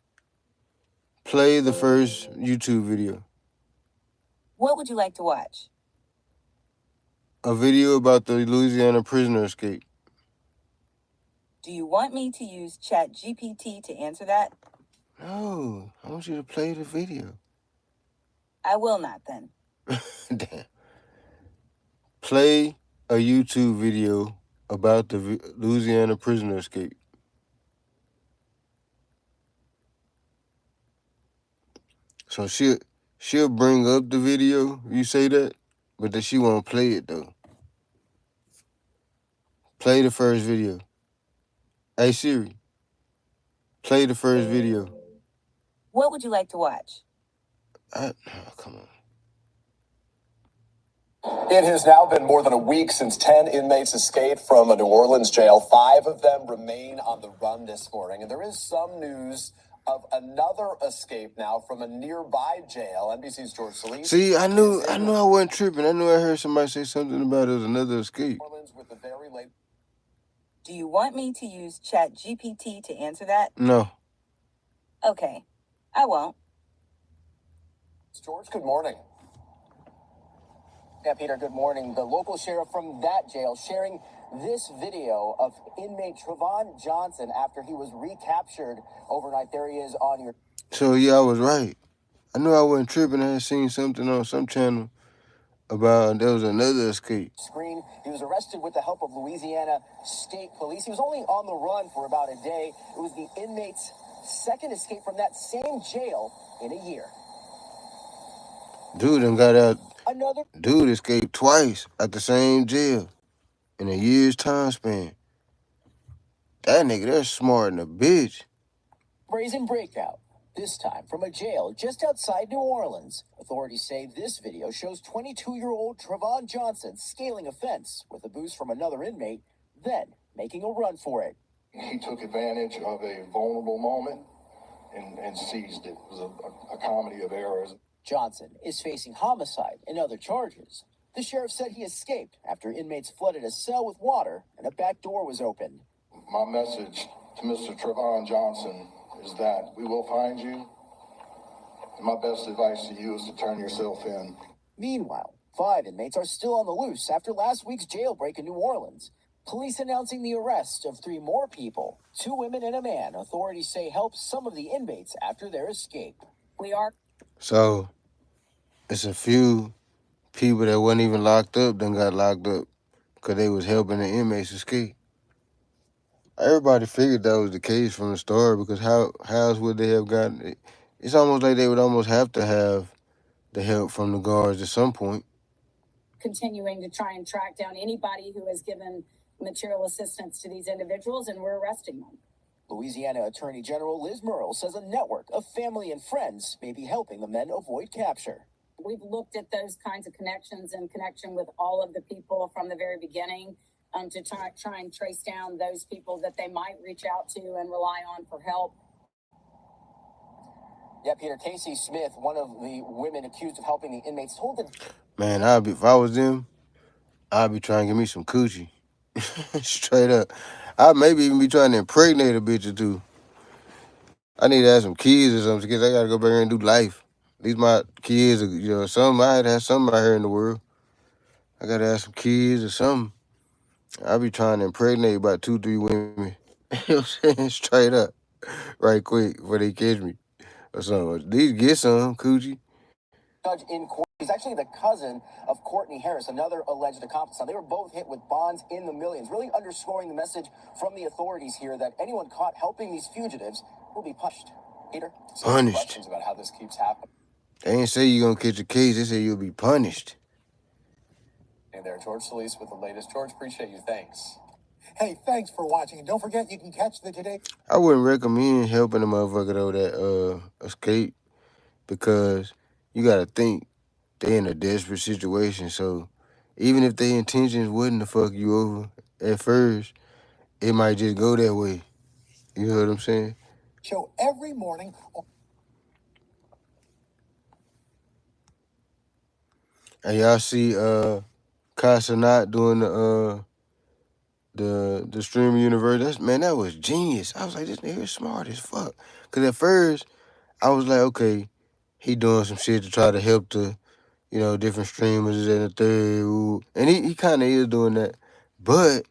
play the first YouTube video. What would you like to watch? A video about the Louisiana prisoner escape. Do you want me to use ChatGPT to answer that? No, I want you to play the video. I will not then. Damn. Play a YouTube video about the Louisiana prisoner escape. So she'll bring up the video. You say that, but then she won't play it though. Play the first video. Hey Siri, play the first video. What would you like to watch? Come on. It has now been more than a week since 10 inmates escaped from a New Orleans jail. 5 of them remain on the run this morning. And there is some news of another escape now from a nearby jail. NBC's George Solis. See, I knew I wasn't tripping. I knew I heard somebody say something about it was another escape. With the very late. Do you want me to use ChatGPT to answer that? No. Okay, I won't. George, good morning. Yeah, Peter, good morning. The local sheriff from that jail sharing this video of inmate Trevon Johnson after he was recaptured overnight. There he is on your... So, yeah, I was right. I knew I wasn't tripping. I had seen something on some channel about there was another escape. Screen. He was arrested with the help of Louisiana State Police. He was only on the run for about a day. It was the inmate's second escape from that same jail in a year. Dude done got out. Dude escaped twice at the same jail in a year's time span. That nigga, that's smart than a bitch. Brazen breakout. This time from a jail just outside New Orleans. Authorities say this video shows 22-year-old Trevon Johnson scaling a fence with a boost from another inmate, then making a run for it. He took advantage of a vulnerable moment and seized it. It was a comedy of errors. Johnson is facing homicide and other charges. The sheriff said he escaped after inmates flooded a cell with water and a back door was opened. My message to Mr. Trevon Johnson is that we will find you. And my best advice to you is to turn yourself in. Meanwhile, 5 inmates are still on the loose after last week's jailbreak in New Orleans. Police announcing the arrest of 3 more people, 2 women and a man, authorities say helped some of the inmates after their escape. So, it's a few people that wasn't even locked up then got locked up because they was helping the inmates escape. Everybody figured that was the case from the start because how else would they have gotten it? It's almost like they would almost have to have the help from the guards at some point. Continuing to try and track down anybody who has given material assistance to these individuals, and we're arresting them. Louisiana Attorney General Liz Murrill says a network of family and friends may be helping the men avoid capture. We've looked at those kinds of connections in connection with all of the people from the very beginning to try and trace down those people that they might reach out to and rely on for help. Yeah, Peter, Casey Smith, one of the women accused of helping the inmates, told the... Man, if I was them, I'd be trying to get me some coochie. Straight up. I'd maybe even be trying to impregnate a bitch or two. I need to have some kids or something because I gotta go back here and do life. These my kids, some I had to have something out here in the world. I gotta have some kids or something. I be trying to impregnate about 2-3 women. You know what I'm saying? Straight up. Right quick before they catch me. Or something. These get some, coochie. Judge in court. He's actually the cousin of Courtney Harris, another alleged accomplice. Now, they were both hit with bonds in the millions, really underscoring the message from the authorities here that anyone caught helping these fugitives will be punished. Peter? Punished. Questions about how this keeps happening. They ain't say you're gonna catch a case. They say you'll be punished. Hey there, George Solis with the latest. George, appreciate you. Thanks. Hey, thanks for watching. And don't forget, you can catch the Today. I wouldn't recommend helping a motherfucker though that escape because you gotta think they in a desperate situation. So even if their intentions wasn't to fuck you over at first, it might just go that way. You know what I'm saying? Show every morning. And y'all see Casanat doing the streamer universe. That was genius. I was like, this nigga is smart as fuck. Cause at first I was like, okay, he doing some shit to try to help the, different streamers and the third. Ooh. And he kind of is doing that. But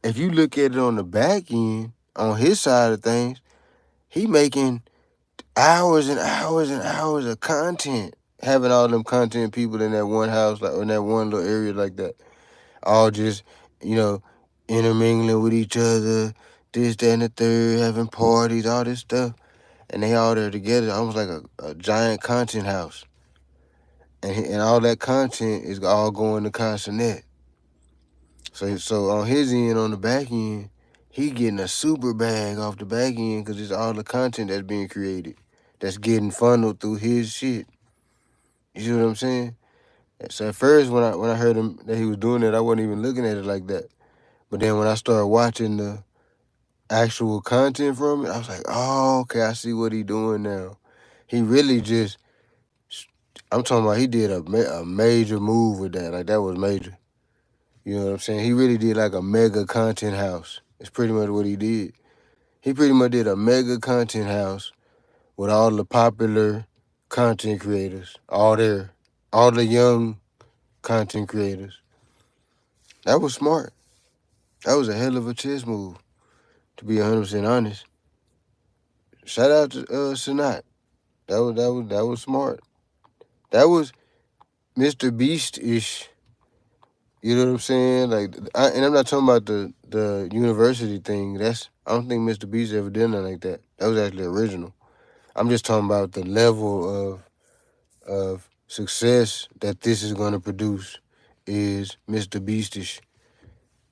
if you look at it on the back end, on his side of things, he making hours and hours and hours of content. Having all them content people in that one house, like in that one little area like that. All just, you know, intermingling with each other, this, that, and the third, having parties, all this stuff. And they all there together, almost like a giant content house. And all that content is all going to Consonet. So on his end, on the back end, he getting a super bag off the back end because it's all the content that's being created, that's getting funneled through his shit. You see what I'm saying? So at first, when I heard him that he was doing that, I wasn't even looking at it like that. But then when I started watching the actual content from it, I was like, oh, okay, I see what he doing now. He really just, I'm talking about he did a major move with that. Like, that was major. You know what I'm saying? He really did like a mega content house. It's pretty much what he did. He pretty much did a mega content house with all the popular content creators, all the young content creators. That was smart. That was a hell of a chess move, to be 100% honest. Shout out to Sanat. That was smart. That was Mr. Beast-ish. You know what I'm saying? Like, and I'm not talking about the university thing. I don't think Mr. Beast ever did nothing like that. That was actually original. I'm just talking about the level of success that this is going to produce is Mr. Beastish.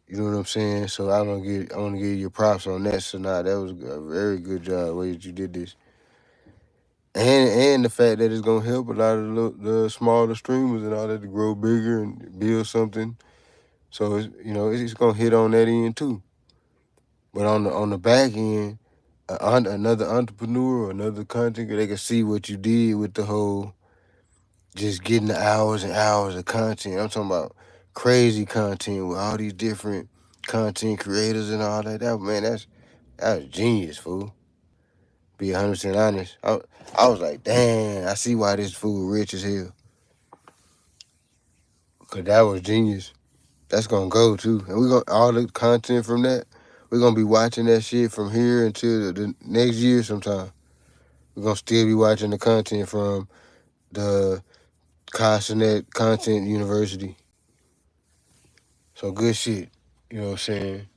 You know what I'm saying? So I want to give you props on that, Sanaa. That was a very good job the way that you did this. And the fact that it's gonna help a lot of the smaller streamers and all that to grow bigger and build something. So it's gonna hit on that end too. But on the back end, another entrepreneur or another content, they can see what you did with the whole just getting the hours and hours of content. I'm talking about crazy content with all these different content creators and all that. That's genius, fool. Be 100% honest. I was like, damn, I see why this fool rich as hell. Cause that was genius. That's gonna go too. And all the content from that, we're gonna be watching that shit from here until the next year sometime. We're gonna still be watching the content from the Consonet Content University. So good shit. You know what I'm saying?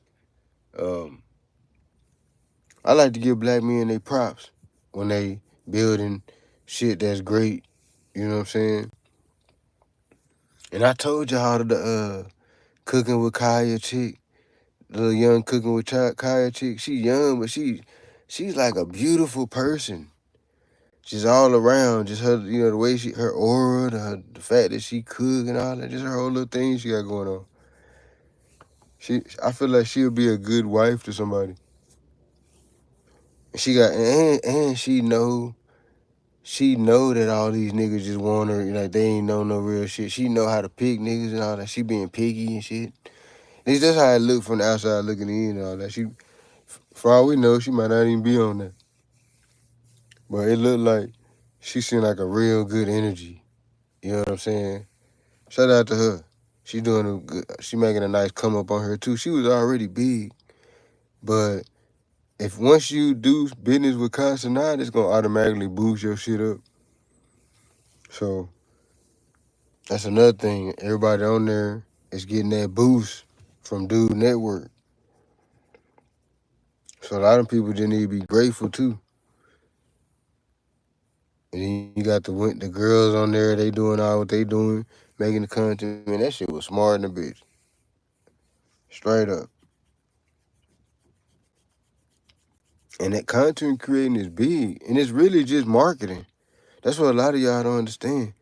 I like to give black men their props when they building shit that's great. You know what I'm saying? And I told y'all the cooking with Kaya chick, the little young cooking with Kaya chick. She young, but she's like a beautiful person. She's all around, just her, the way her aura, the fact that she cook and all that, just her whole little thing she got going on. I feel like she'll be a good wife to somebody. She got, and she know that all these niggas just want her, like they ain't know no real shit. She know how to pick niggas and all that. She being picky and shit. At least that's how it look from the outside looking in and all that. For all we know, she might not even be on that. But it looked like she seemed like a real good energy. You know what I'm saying? Shout out to her. She doing a good. She making a nice come up on her too. She was already big, but if once you do business with Consonant, it's gonna automatically boost your shit up. So that's another thing. Everybody on there is getting that boost from Dude Network. So a lot of people just need to be grateful too. And then you got the girls on there. They doing all what they doing, making the content. Man, that shit was smart in the bitch. Straight up. And that content creating is big, and it's really just marketing. That's what a lot of y'all don't understand.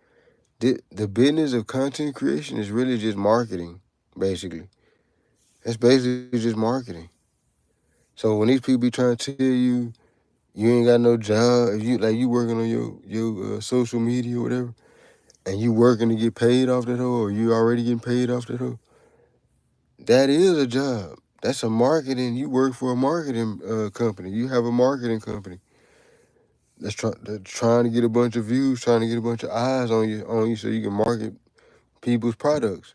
The business of content creation is really just marketing, basically. That's basically just marketing. So when these people be trying to tell you ain't got no job, if you working on your social media or whatever, and you working to get paid off that hoe, or you already getting paid off that hoe, that is a job. That's a marketing. You work for a marketing company. You have a marketing company that's trying to get a bunch of views, trying to get a bunch of eyes on you, so you can market people's products.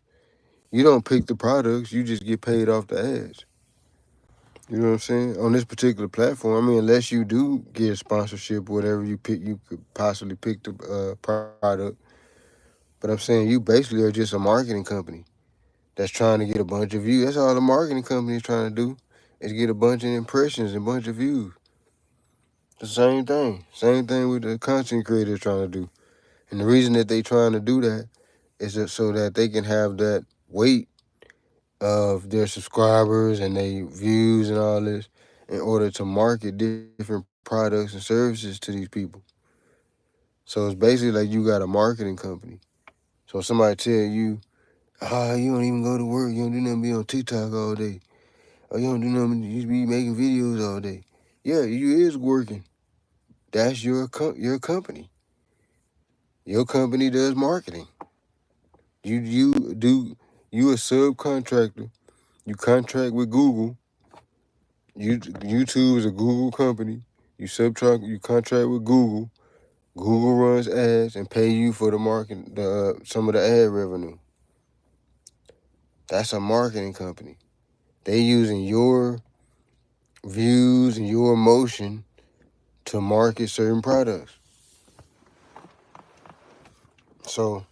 You don't pick the products. You just get paid off the ads. You know what I'm saying? On this particular platform, I mean, unless you do get a sponsorship or whatever you pick, you could possibly pick the product. But I'm saying you basically are just a marketing company that's trying to get a bunch of views. That's all the marketing company is trying to do, is get a bunch of impressions and a bunch of views. The same thing. Same thing with the content creators trying to do. And the reason that they trying to do that is so that they can have that weight of their subscribers and their views and all this in order to market different products and services to these people. So it's basically like you got a marketing company. So somebody tell you, you don't even go to work, you don't do nothing, be on TikTok all day. Or you don't do nothing, you be making videos all day. Yeah, you is working. That's your company. Your company does marketing. You a subcontractor. You contract with Google. YouTube is a Google company. You contract with Google. Google runs ads and pay you for the market, some of the ad revenue. That's a marketing company. They using your views and your emotion to market certain products. So,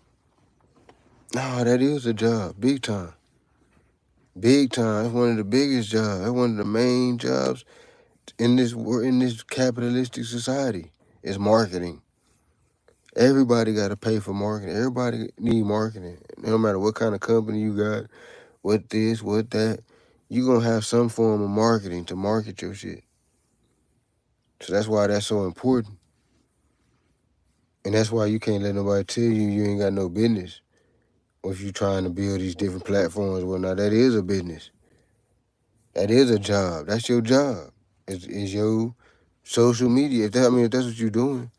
no, that is a job, big time. Big time. That's one of the biggest jobs. That's one of the main jobs in this capitalistic society is marketing. Everybody got to pay for marketing. Everybody need marketing. No matter what kind of company you got, what this, what that, you going to have some form of marketing to market your shit. So that's why that's so important. And that's why you can't let nobody tell you ain't got no business. Or if you trying to build these different platforms and whatnot, that is a business. That is a job. That's your job. Is your social media. If that's what you're doing,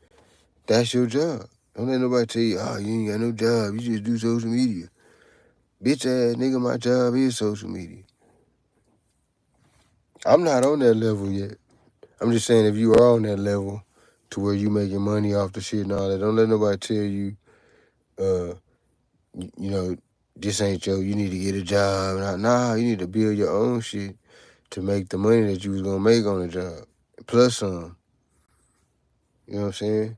that's your job. Don't let nobody tell you, you ain't got no job. You just do social media. Bitch ass nigga, my job is social media. I'm not on that level yet. I'm just saying if you are on that level to where you making money off the shit and all that, don't let nobody tell you, uh, you know, this ain't you need to get a job. Nah, you need to build your own shit to make the money that you was gonna make on the job. Plus some. You know what I'm saying?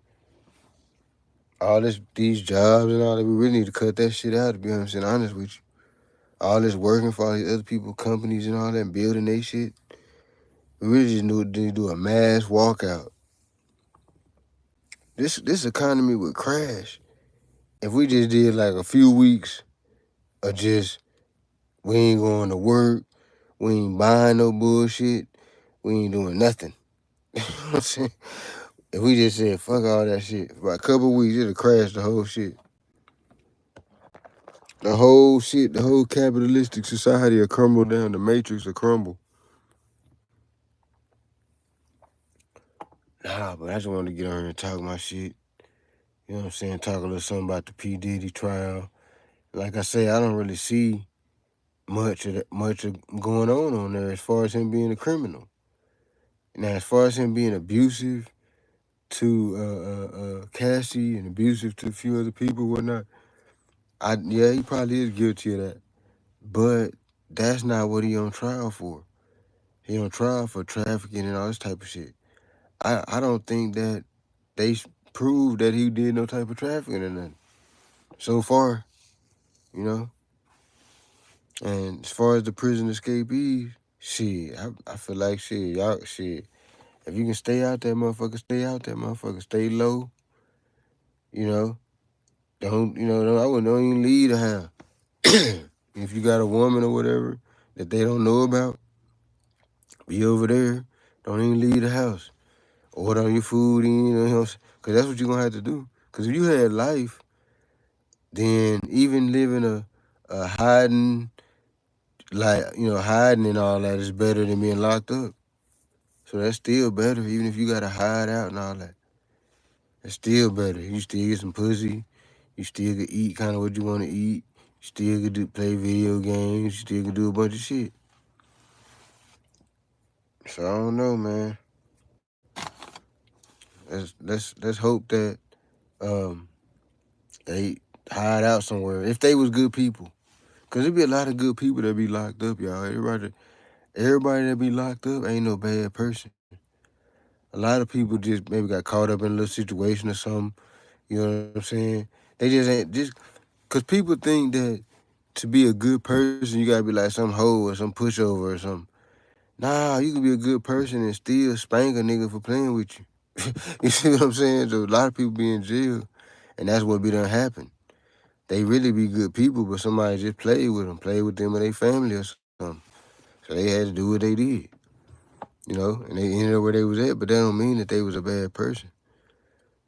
These jobs and all that, we really need to cut that shit out, to be honest with you. All this working for all these other people, companies and all that, and building they shit. We really just need to do a mass walkout. This economy would crash if we just did like a few weeks of just we ain't going to work, we ain't buying no bullshit, we ain't doing nothing. You know what I'm saying? If we just said fuck all that shit, for a couple weeks it'll crash the whole shit. The whole shit, the whole capitalistic society will crumble down. The matrix will crumble. Nah, but I just wanted to get on here and talk my shit. You know what I'm saying? Talk a little something about the P. Diddy trial. Like I say, I don't really see much of going on there as far as him being a criminal. Now, as far as him being abusive to Cassie and abusive to a few other people, whatnot, yeah, he probably is guilty of that. But that's not what he on trial for. He on trial for trafficking and all this type of shit. I don't think that they proved that he did no type of trafficking or nothing so far, you know. And as far as the prison escapees, shit, I feel like shit, y'all shit. If you can stay out that motherfucker, stay out that motherfucker. Stay low, you know. I wouldn't don't even leave the house. If you got a woman or whatever that they don't know about, be over there. Don't even leave the house. Order on your food in, you know, because that's what you're gonna have to do. Because if you had life, then even living a hiding, like, you know, hiding and all that is better than being locked up. So that's still better, even if you gotta hide out and all that. That's still better. You still get some pussy. You still can eat kind of what you want to eat. You still can play video games. You still can do a bunch of shit. So I don't know, man. Let's hope that they hide out somewhere. If they was good people. Cause there be a lot of good people that be locked up, y'all. Everybody that be locked up ain't no bad person. A lot of people just maybe got caught up in a little situation or something. You know what I'm saying? They just ain't just cause people think that to be a good person you gotta be like some hoe or some pushover or something. Nah, you can be a good person and still spank a nigga for playing with you. You see what I'm saying? So a lot of people be in jail, and that's what be done happen. They really be good people, but somebody just played with them or their family or something. So they had to do what they did, you know, and they ended up where they was at, but that don't mean that they was a bad person.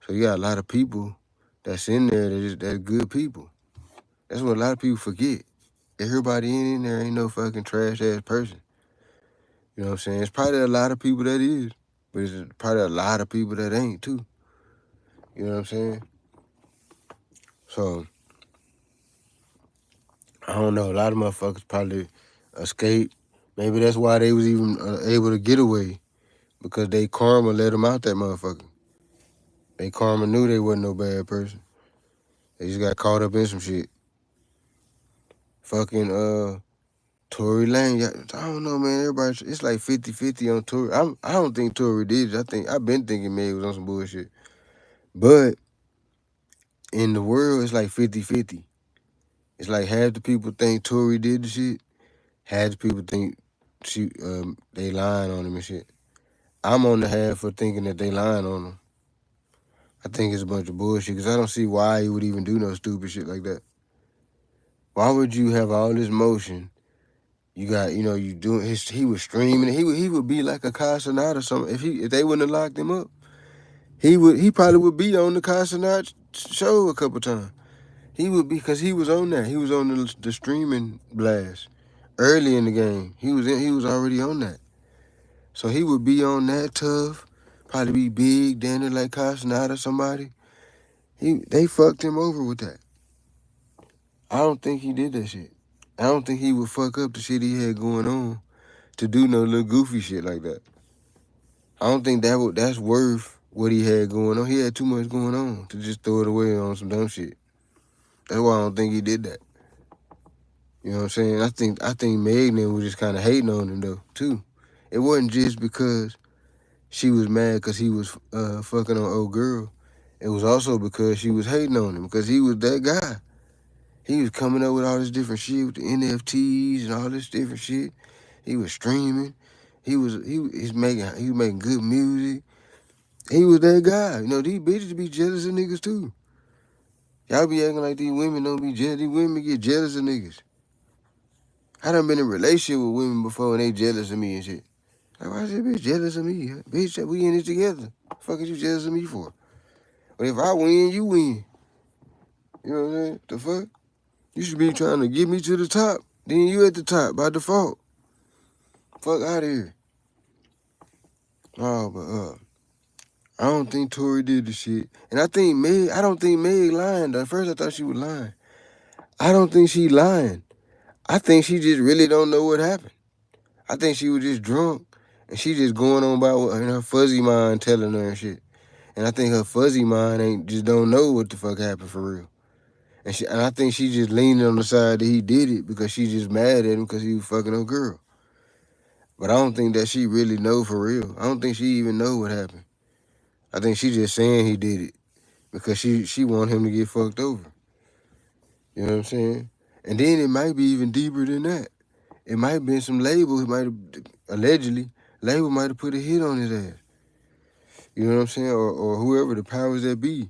So you got a lot of people that's in there that's good people. That's what a lot of people forget. Everybody in there ain't no fucking trash ass person. You know what I'm saying? It's probably a lot of people that is, but it's probably a lot of people that ain't too. You know what I'm saying? So I don't know. A lot of motherfuckers probably escaped. Maybe that's why they was even able to get away, because they karma let them out that motherfucker. They karma knew they wasn't no bad person. They just got caught up in some shit. Fucking Tory Lane. I don't know, man. Everybody, it's like 50-50 on Tory. I don't think Tory did it. I've been thinking maybe it was on some bullshit. But in the world, it's like 50-50. It's like half the people think Tory did the shit. Half the people think they lying on him and shit. I'm on the half for thinking that they lying on him. I think it's a bunch of bullshit because I don't see why he would even do no stupid shit like that. Why would you have all this motion? You got, you know, you doing he was streaming. He would be like a Casanat or something. If they wouldn't have locked him up, he probably would be on the Casanat show a couple times. He would be, because he was on that. He was on the streaming blast early in the game. He was already on that. So he would be on that tough, probably be big, Danny like Casanat or somebody. They fucked him over with that. I don't think he did that shit. I don't think he would fuck up the shit he had going on to do no little goofy shit like that. I don't think that's worth what he had going on. He had too much going on to just throw it away on some dumb shit. That's why I don't think he did that. You know what I'm saying? I think Meg was just kind of hating on him though too. It wasn't just because she was mad because he was fucking on old girl. It was also because she was hating on him because he was that guy. He was coming up with all this different shit with the NFTs and all this different shit. He was streaming. He's making good music. He was that guy. You know, these bitches be jealous of niggas too. Y'all be acting like these women don't be jealous. These women get jealous of niggas. I done been in a relationship with women before and they jealous of me and shit. Like, why is this bitch jealous of me? Bitch, we in it together. The fuck is you jealous of me for? But if I win, you win. You know what I'm saying? The fuck? You should be trying to get me to the top. Then you at the top by default. Fuck out of here. Oh, but I don't think Tory did the shit. And I don't think Meg lying. At first I thought she was lying. I don't think she lying. I think she just really don't know what happened. I think she was just drunk and she just going on by what her fuzzy mind telling her and shit. And I think her fuzzy mind just don't know what the fuck happened for real. And I think she just leaning on the side that he did it because she just mad at him because he was fucking her girl. But I don't think that she really know for real. I don't think she even know what happened. I think she just saying he did it because she want him to get fucked over. You know what I'm saying? And then it might be even deeper than that. It might have been some label. It might have allegedly label might have put a hit on his ass. You know what I'm saying? Or whoever the powers that be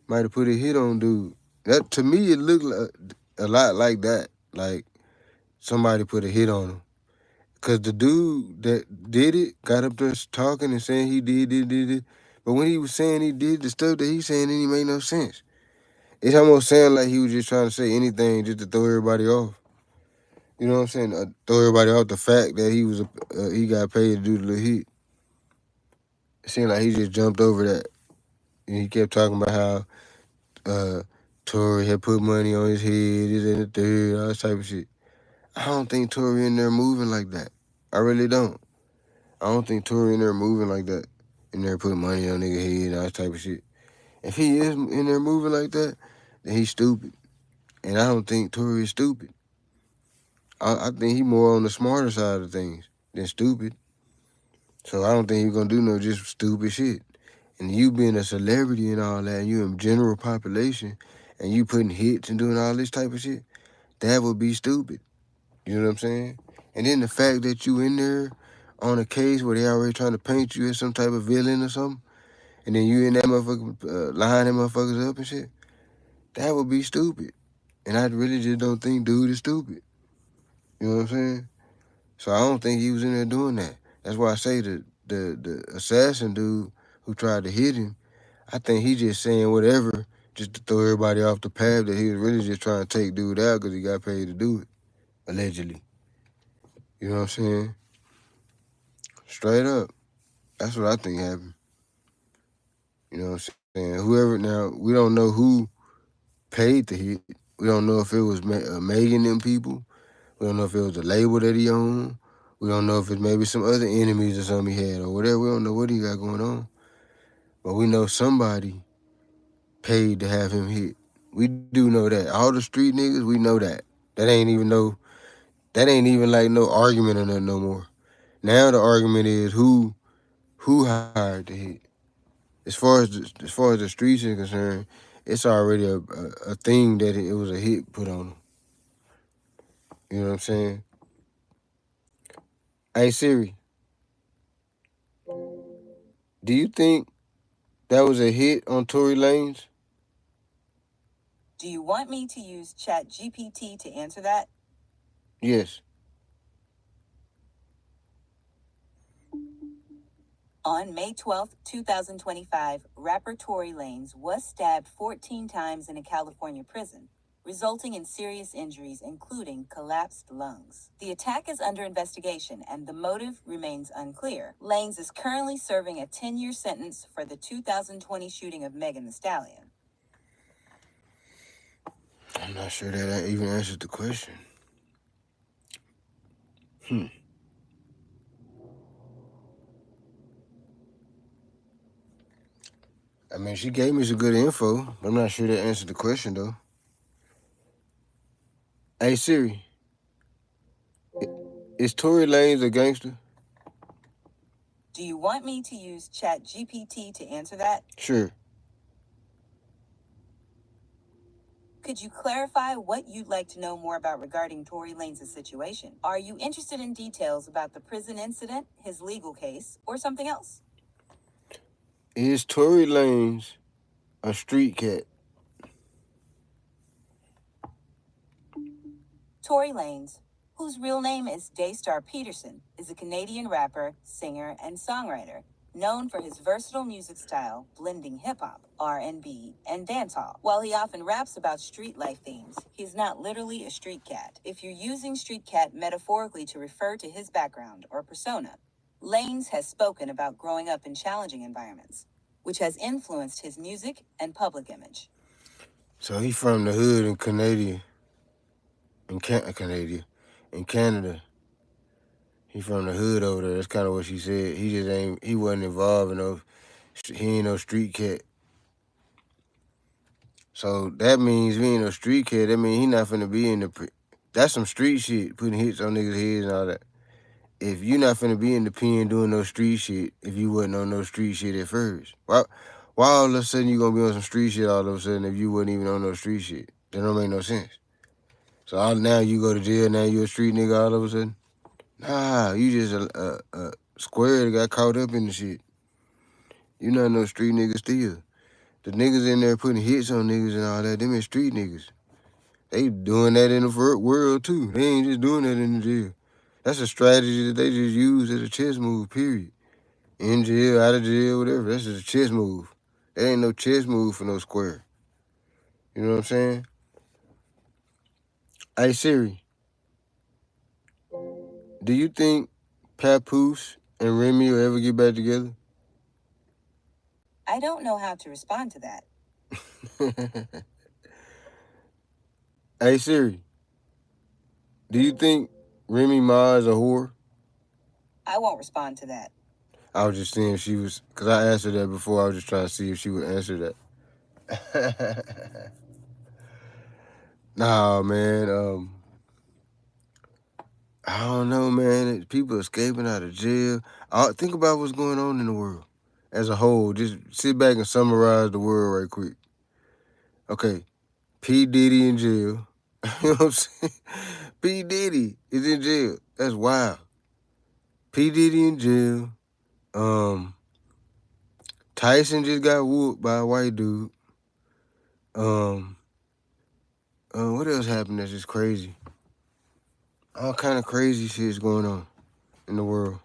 might have put a hit on dude. That to me it looked like, a lot like that. Like somebody put a hit on him. Cause the dude that did it got up there talking and saying he did it. But when he was saying he did the stuff that he's saying, it didn't make no sense. It's almost sounded like he was just trying to say anything just to throw everybody off. You know what I'm saying? Throw everybody off the fact that he got paid to do the little hit. It seemed like he just jumped over that. And he kept talking about how Tory had put money on his head, this and the third, all this type of shit. I don't think Tory in there moving like that. I really don't. I don't think Tory in there moving like that. In there putting money on nigga head and all that type of shit. If he is in there moving like that, then he's stupid. And I don't think Tory is stupid. I think he more on the smarter side of things than stupid. So I don't think he's gonna do no just stupid shit. And you being a celebrity and all that, and you in general population, and you putting hits and doing all this type of shit, that would be stupid. You know what I'm saying? And then the fact that you in there on a case where they already trying to paint you as some type of villain or something, and then you in that motherfucker lying them motherfuckers up and shit, that would be stupid. And I really just don't think dude is stupid. You know what I'm saying? So I don't think he was in there doing that. That's why I say the assassin dude who tried to hit him, I think he just saying whatever just to throw everybody off the path that he was really just trying to take dude out because he got paid to do it, allegedly. You know what I'm saying? Straight up. That's what I think happened. You know what I'm saying? Whoever, now, we don't know who paid the hit. We don't know if it was Megan and people. We don't know if it was the label that he owned. We don't know if it's maybe some other enemies or something he had or whatever. We don't know what he got going on. But we know somebody paid to have him hit. We do know that. All the street niggas, we know that. That ain't even like no argument or nothing no more. Now the argument is who hired the hit. As far as the streets is concerned, it's already a thing that it was a hit put on them. You know what I'm saying? Hey Siri, do you think that was a hit on Tory Lanez? Do you want me to use ChatGPT to answer that? Yes. On May 12, 2025, rapper Tory Lanez was stabbed 14 times in a California prison, resulting in serious injuries, including collapsed lungs. The attack is under investigation and the motive remains unclear. Lanez is currently serving a 10-year sentence for the 2020 shooting of Megan Thee Stallion. I'm not sure that even answers the question. I mean, she gave me some good info, but I'm not sure that answered the question, though. Hey, Siri, is Tory Lanez a gangster? Do you want me to use ChatGPT to answer that? Sure. Could you clarify what you'd like to know more about regarding Tory Lanez' situation? Are you interested in details about the prison incident, his legal case, or something else? Is Tory Lanez a street cat? Tory Lanez, whose real name is Daystar Peterson, is a Canadian rapper, singer, and songwriter known for his versatile music style, blending hip-hop, R&B, and dancehall. While he often raps about street life themes, he's not literally a street cat. If you're using street cat metaphorically to refer to his background or persona, Lanez has spoken about growing up in challenging environments, which has influenced his music and public image. So he from the hood in Canada. He from the hood over there. That's kind of what she said. He wasn't involved in he ain't no street cat. So that means he ain't no street cat. That means he not finna be in that's some street shit, putting hits on niggas' heads and all that. If you not finna be in the pen doing no street shit, if you wasn't on no street shit at first, why all of a sudden you gonna be on some street shit all of a sudden if you wasn't even on no street shit? That don't make no sense. So now you go to jail, now you a street nigga all of a sudden? Nah, you just a square that got caught up in the shit. You not no street nigga still. The niggas in there putting hits on niggas and all that, them is street niggas. They doing that in the world too. They ain't just doing that in the jail. That's a strategy that they just use as a chess move, period. In jail, out of jail, whatever. That's just a chess move. That ain't no chess move for no square. You know what I'm saying? Hey Siri, do you think Papoose and Remy will ever get back together? I don't know how to respond to that. Hey Siri, do you think Remy Ma is a whore? I won't respond to that. I was just seeing if she was, because I answered that before. I was just trying to see if she would answer that. Nah, man. I don't know, man. People escaping out of jail. Think about what's going on in the world as a whole. Just sit back and summarize the world right quick. Okay, P. Diddy in jail. You know what I'm saying? P. Diddy is in jail. That's wild. P. Diddy in jail. Tyson just got whooped by a white dude. What else happened that's just crazy? All kind of crazy shit's going on in the world.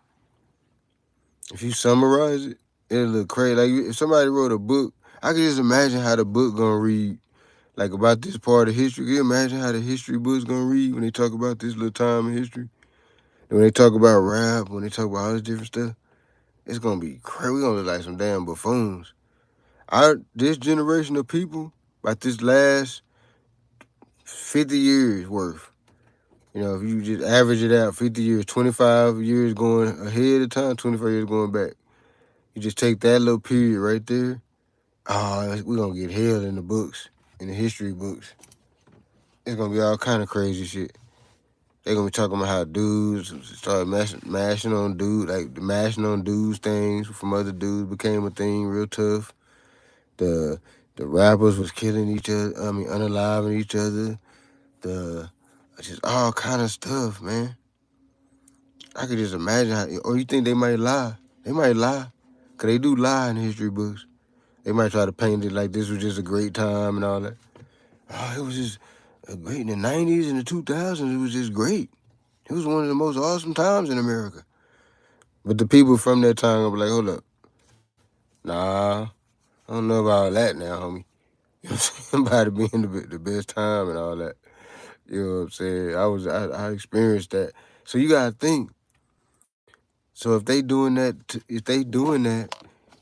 If you summarize it, it'll look crazy. Like if somebody wrote a book, I can just imagine how the book gonna read, like about this part of history. Can you imagine how the history book's gonna read when they talk about this little time in history? And when they talk about rap, when they talk about all this different stuff, it's gonna be crazy. We're gonna look like some damn buffoons. This generation of people, about this last 50 years worth, you know, if you just average it out, 50 years, 25 years going ahead of time, 25 years going back. You just take that little period right there. We're going to get hell in the books, in the history books. It's going to be all kind of crazy shit. They're going to be talking about how dudes started mashing on dudes, like the mashing on dudes things from other dudes became a thing real tough. The rappers was killing each other, unaliving each other. Just all kind of stuff, man. I could just imagine how, or you think they might lie? They might lie, because they do lie in history books. They might try to paint it like this was just a great time and all that. Oh, it was just great in the 90s and the 2000s. It was just great. It was one of the most awesome times in America. But the people from that time will be like, hold up. Nah, I don't know about all that now, homie. You know what I'm saying? About it being the best time and all that. You know what I'm saying? I experienced that. So you got to think. So if they doing that,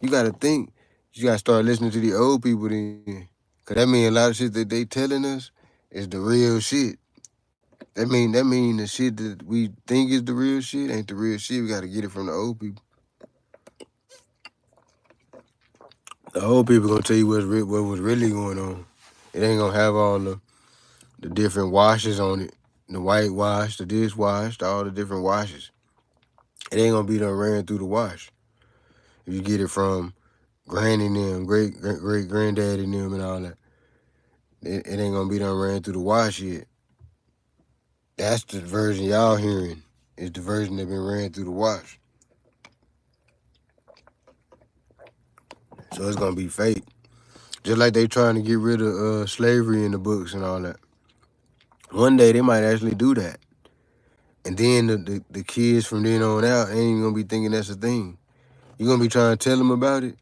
you got to think. You got to start listening to the old people then. Because that mean a lot of shit that they telling us is the real shit. That mean the shit that we think is the real shit ain't the real shit. We got to get it from the old people. The old people gonna tell you what was really going on. It ain't gonna have all the different washes on it. The white wash, the dishwash, all the different washes. It ain't gonna be done ran through the wash. If you get it from granny and them, great granddaddy and them and all that. It ain't gonna be done ran through the wash yet. That's the version y'all hearing. Is the version that been ran through the wash. So it's gonna be fake. Just like they trying to get rid of slavery in the books and all that. One day they might actually do that. And then the kids from then on out ain't even gonna be thinking that's a thing. You gonna be trying to tell them about it.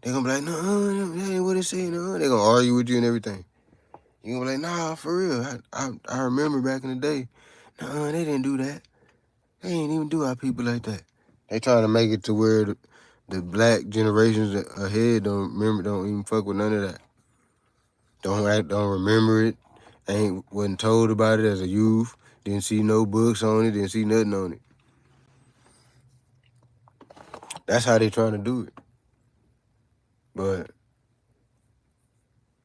They gonna be like, no, that ain't what it say. No, they gonna argue with you and everything. You gonna be like, nah, for real. I remember back in the day. No, they didn't do that. They ain't even do our people like that. They trying to make it to where the black generations ahead don't even fuck with none of that. Don't remember it. Wasn't told about it as a youth. Didn't see no books on it. Didn't see nothing on it. That's how they trying to do it. But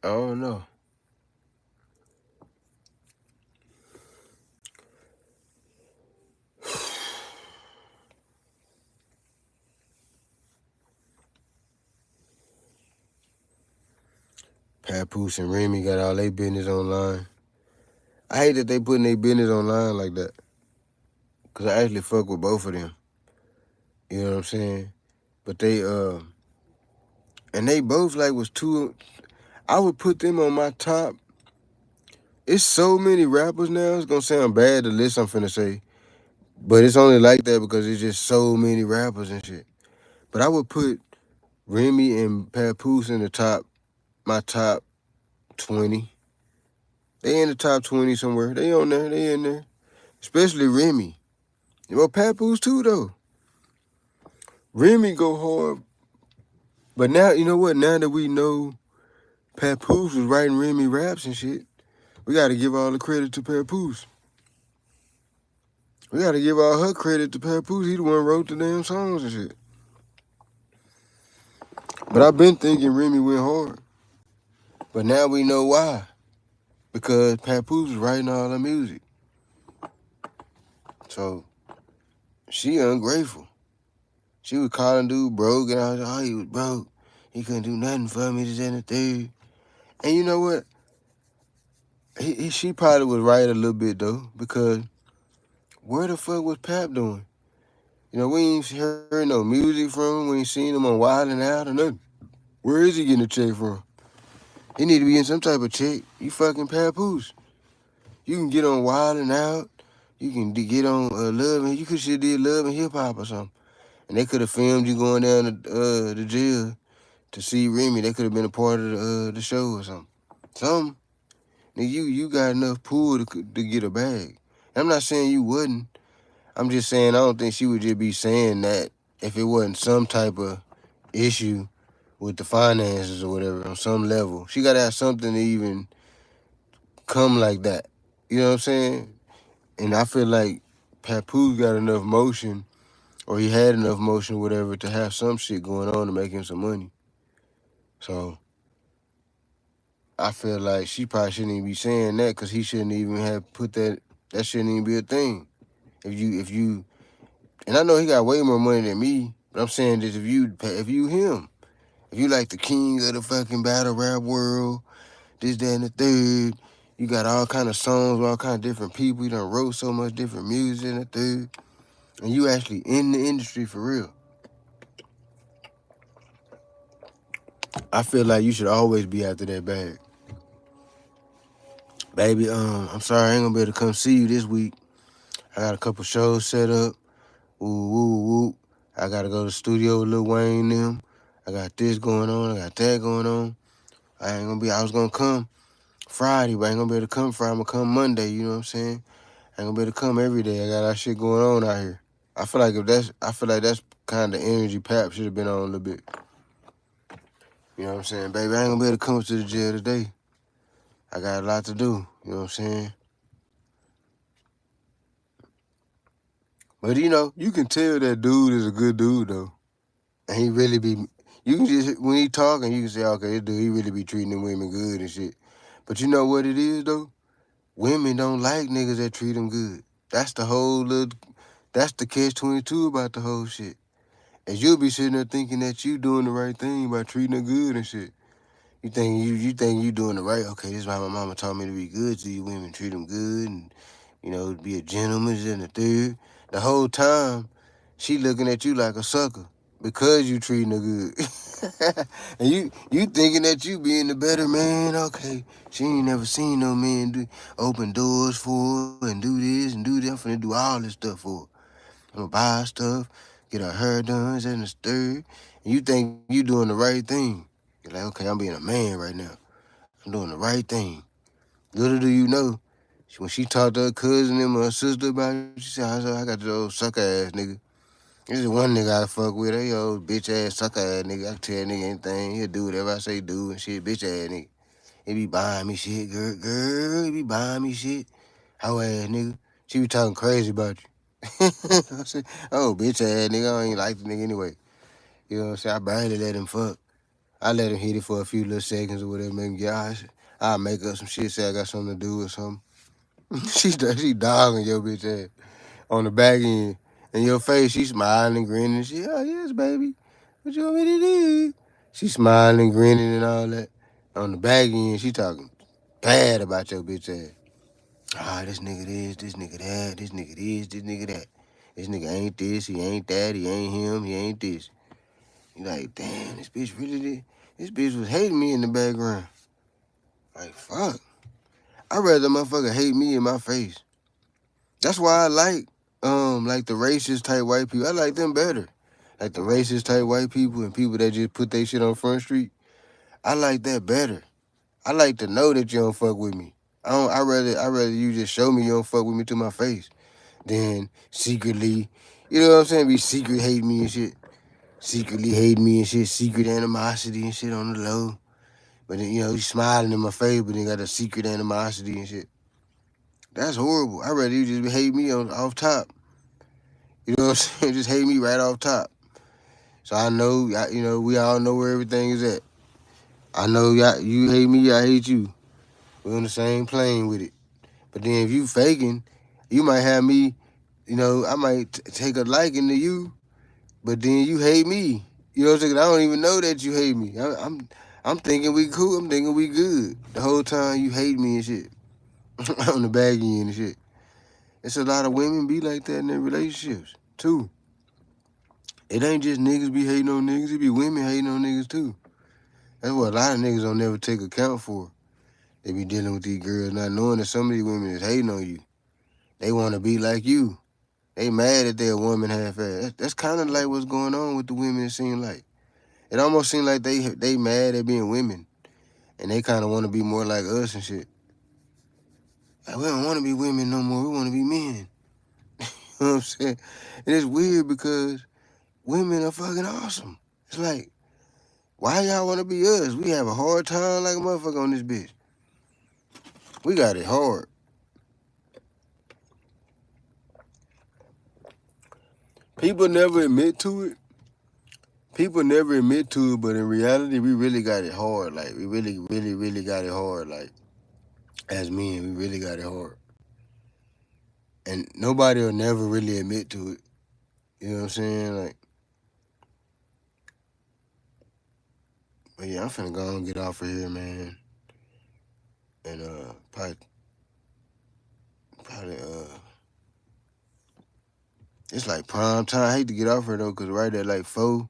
I don't know. Papoose and Remy got all their business online. I hate that they putting their business online like that. Cause I actually fuck with both of them. You know what I'm saying? But and they both like was two. I would put them on my top. It's so many rappers now. It's gonna sound bad the list I'm finna say, but it's only like that because it's just so many rappers and shit. But I would put Remy and Papoose in my top 20. They in the top 20 somewhere. They on there. They in there. Especially Remy. Well, Papoose too though. Remy go hard. But now, you know what? Now that we know Papoose was writing Remy raps and shit, we got to give all the credit to Papoose. We got to give all her credit to Papoose. He the one wrote the damn songs and shit. But I've been thinking Remy went hard. But now we know why. Because Papoose was writing all the music. So she ungrateful. She was calling dude broke, and I was like, oh, he was broke. He couldn't do nothing for me, this and the third. And you know what? She probably was right a little bit, though, because where the fuck was Pap doing? You know, we ain't heard no music from him. We ain't seen him on Wild 'N Out or nothing. Where is he getting a check from? He need to be in some type of check. You fucking Papoose. You can get on Wild 'N Out. You can get on Love and you could should did Love and Hip Hop or something. And they could have filmed you going down to the jail to see Remy. They could have been a part of the show or something. Something. Nigga, you got enough pull to get a bag. I'm not saying you wouldn't. I'm just saying I don't think she would just be saying that if it wasn't some type of issue with the finances or whatever on some level. She got to have something to even come like that. You know what I'm saying? And I feel like Papoose got enough motion, or he had enough motion, whatever, to have some shit going on to make him some money. So I feel like she probably shouldn't even be saying that because he shouldn't even have put that. That shouldn't even be a thing. If you, and I know he got way more money than me, but I'm saying this: if you him, if you like the king of the fucking battle rap world, this, that, and the third. You got all kind of songs with all kind of different people. You done wrote so much different music and the third. And you actually in the industry for real. I feel like you should always be after that bag. Baby, I'm sorry I ain't gonna be able to come see you this week. I got a couple shows set up. Woo, woo, woo. I gotta go to the studio with Lil Wayne and them. I got this going on. I got that going on. I was gonna come Friday, but I ain't gonna be able to come Friday. I'm gonna come Monday, you know what I'm saying? I ain't gonna be able to come every day. I got that shit going on out here. I feel like that's kind of energy Pap should have been on a little bit. You know what I'm saying? Baby, I ain't gonna be able to come to the jail today. I got a lot to do. You know what I'm saying? But, you know, you can tell that dude is a good dude, though. And he really be... You can just... When he talking, you can say, okay, this dude, he really be treating them women good and shit. But you know what it is, though? Women don't like niggas that treat them good. That's the whole little... That's the catch-22 about the whole shit. And you'll be sitting there thinking that you doing the right thing by treating her good and shit. You think you doing the right? Okay, this is why my mama taught me to be good to you women, treat them good, and be a gentleman and the third. The whole time, she looking at you like a sucker because you treating her good, and you thinking that you being the better man. Okay, she ain't never seen no man open doors for her and do this and do that. I'm finna do all this stuff for her. I'm gonna buy her stuff, get her hair done, and the third, and you think you doing the right thing. You're like, okay, I'm being a man right now. I'm doing the right thing. Little do you know, when she talked to her cousin and her sister about it, she said, I got this old sucker ass nigga. This is one nigga I fuck with. Hey, old bitch ass sucker ass nigga. I can tell nigga anything. He'll do whatever I say do and shit. Bitch ass nigga. He be buying me shit, girl. He be buying me shit. Hoe ass nigga. She be talking crazy about you. I said, oh, bitch ass nigga. I ain't like the nigga anyway. You know what I'm saying? I barely let him fuck. I let him hit it for a few little seconds or whatever, make him get out. I'll make up some shit, say I got something to do or something. she dogging your bitch ass on the back end. In your face, she smiling and grinning and shit. Oh, yes, baby. What you want me to do? She smiling, grinning and all that. On the back end, she talking bad about your bitch ass. Ah, this nigga this nigga that, this nigga this nigga that. This nigga ain't this, he ain't that, he ain't him, he ain't this. You like, damn, this bitch really did. This bitch was hating me in the background. Like, fuck. I'd rather motherfucker hate me in my face. That's why I like the racist type white people. I like them better. Like the racist type white people and people that just put their shit on Front Street. I like that better. I like to know that you don't fuck with me. I rather you just show me you don't fuck with me to my face than secretly, you know what I'm saying? Be secret hate me and shit. Secretly hate me and shit. Secret animosity and shit on the low. But then, you smiling in my face, but then got a secret animosity and shit. That's horrible. I'd rather you just hate me off top. You know what I'm saying? Just hate me right off top. So I know, we all know where everything is at. I know you hate me, I hate you. We're on the same plane with it. But then if you faking, you might have me, I might take a liking to you, but then you hate me. You know what I'm saying? I don't even know that you hate me. I'm thinking we cool. I'm thinking we good. The whole time you hate me and shit. On the back end and shit. It's a lot of women be like that in their relationships, too. It ain't just niggas be hating on niggas. It be women hating on niggas, too. That's what a lot of niggas don't never take account for. They be dealing with these girls not knowing that some of these women is hating on you. They want to be like you. They mad that they a woman half-ass. That's kind of like what's going on with the women, it seems like. It almost seems like they mad at being women. And they kind of want to be more like us and shit. Like, we don't want to be women no more. We want to be men. You know what I'm saying? And it's weird because women are fucking awesome. It's like, why y'all want to be us? We have a hard time like a motherfucker on this bitch. We got it hard. People never admit to it. People never admit to it, but in reality, we really got it hard. Like, we really, really, really got it hard. Like, as men, we really got it hard. And nobody will never really admit to it. You know what I'm saying? Like, but yeah, I'm finna go and get off of here, man. And probably it's like prime time. I hate to get off here though, cause right at like 4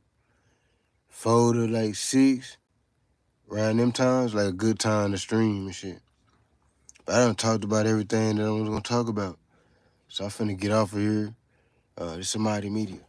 to like 6, around them times, like a good time to stream and shit. But I done talked about everything that I was gonna talk about. So I'm finna get off of here. This Somebody Media.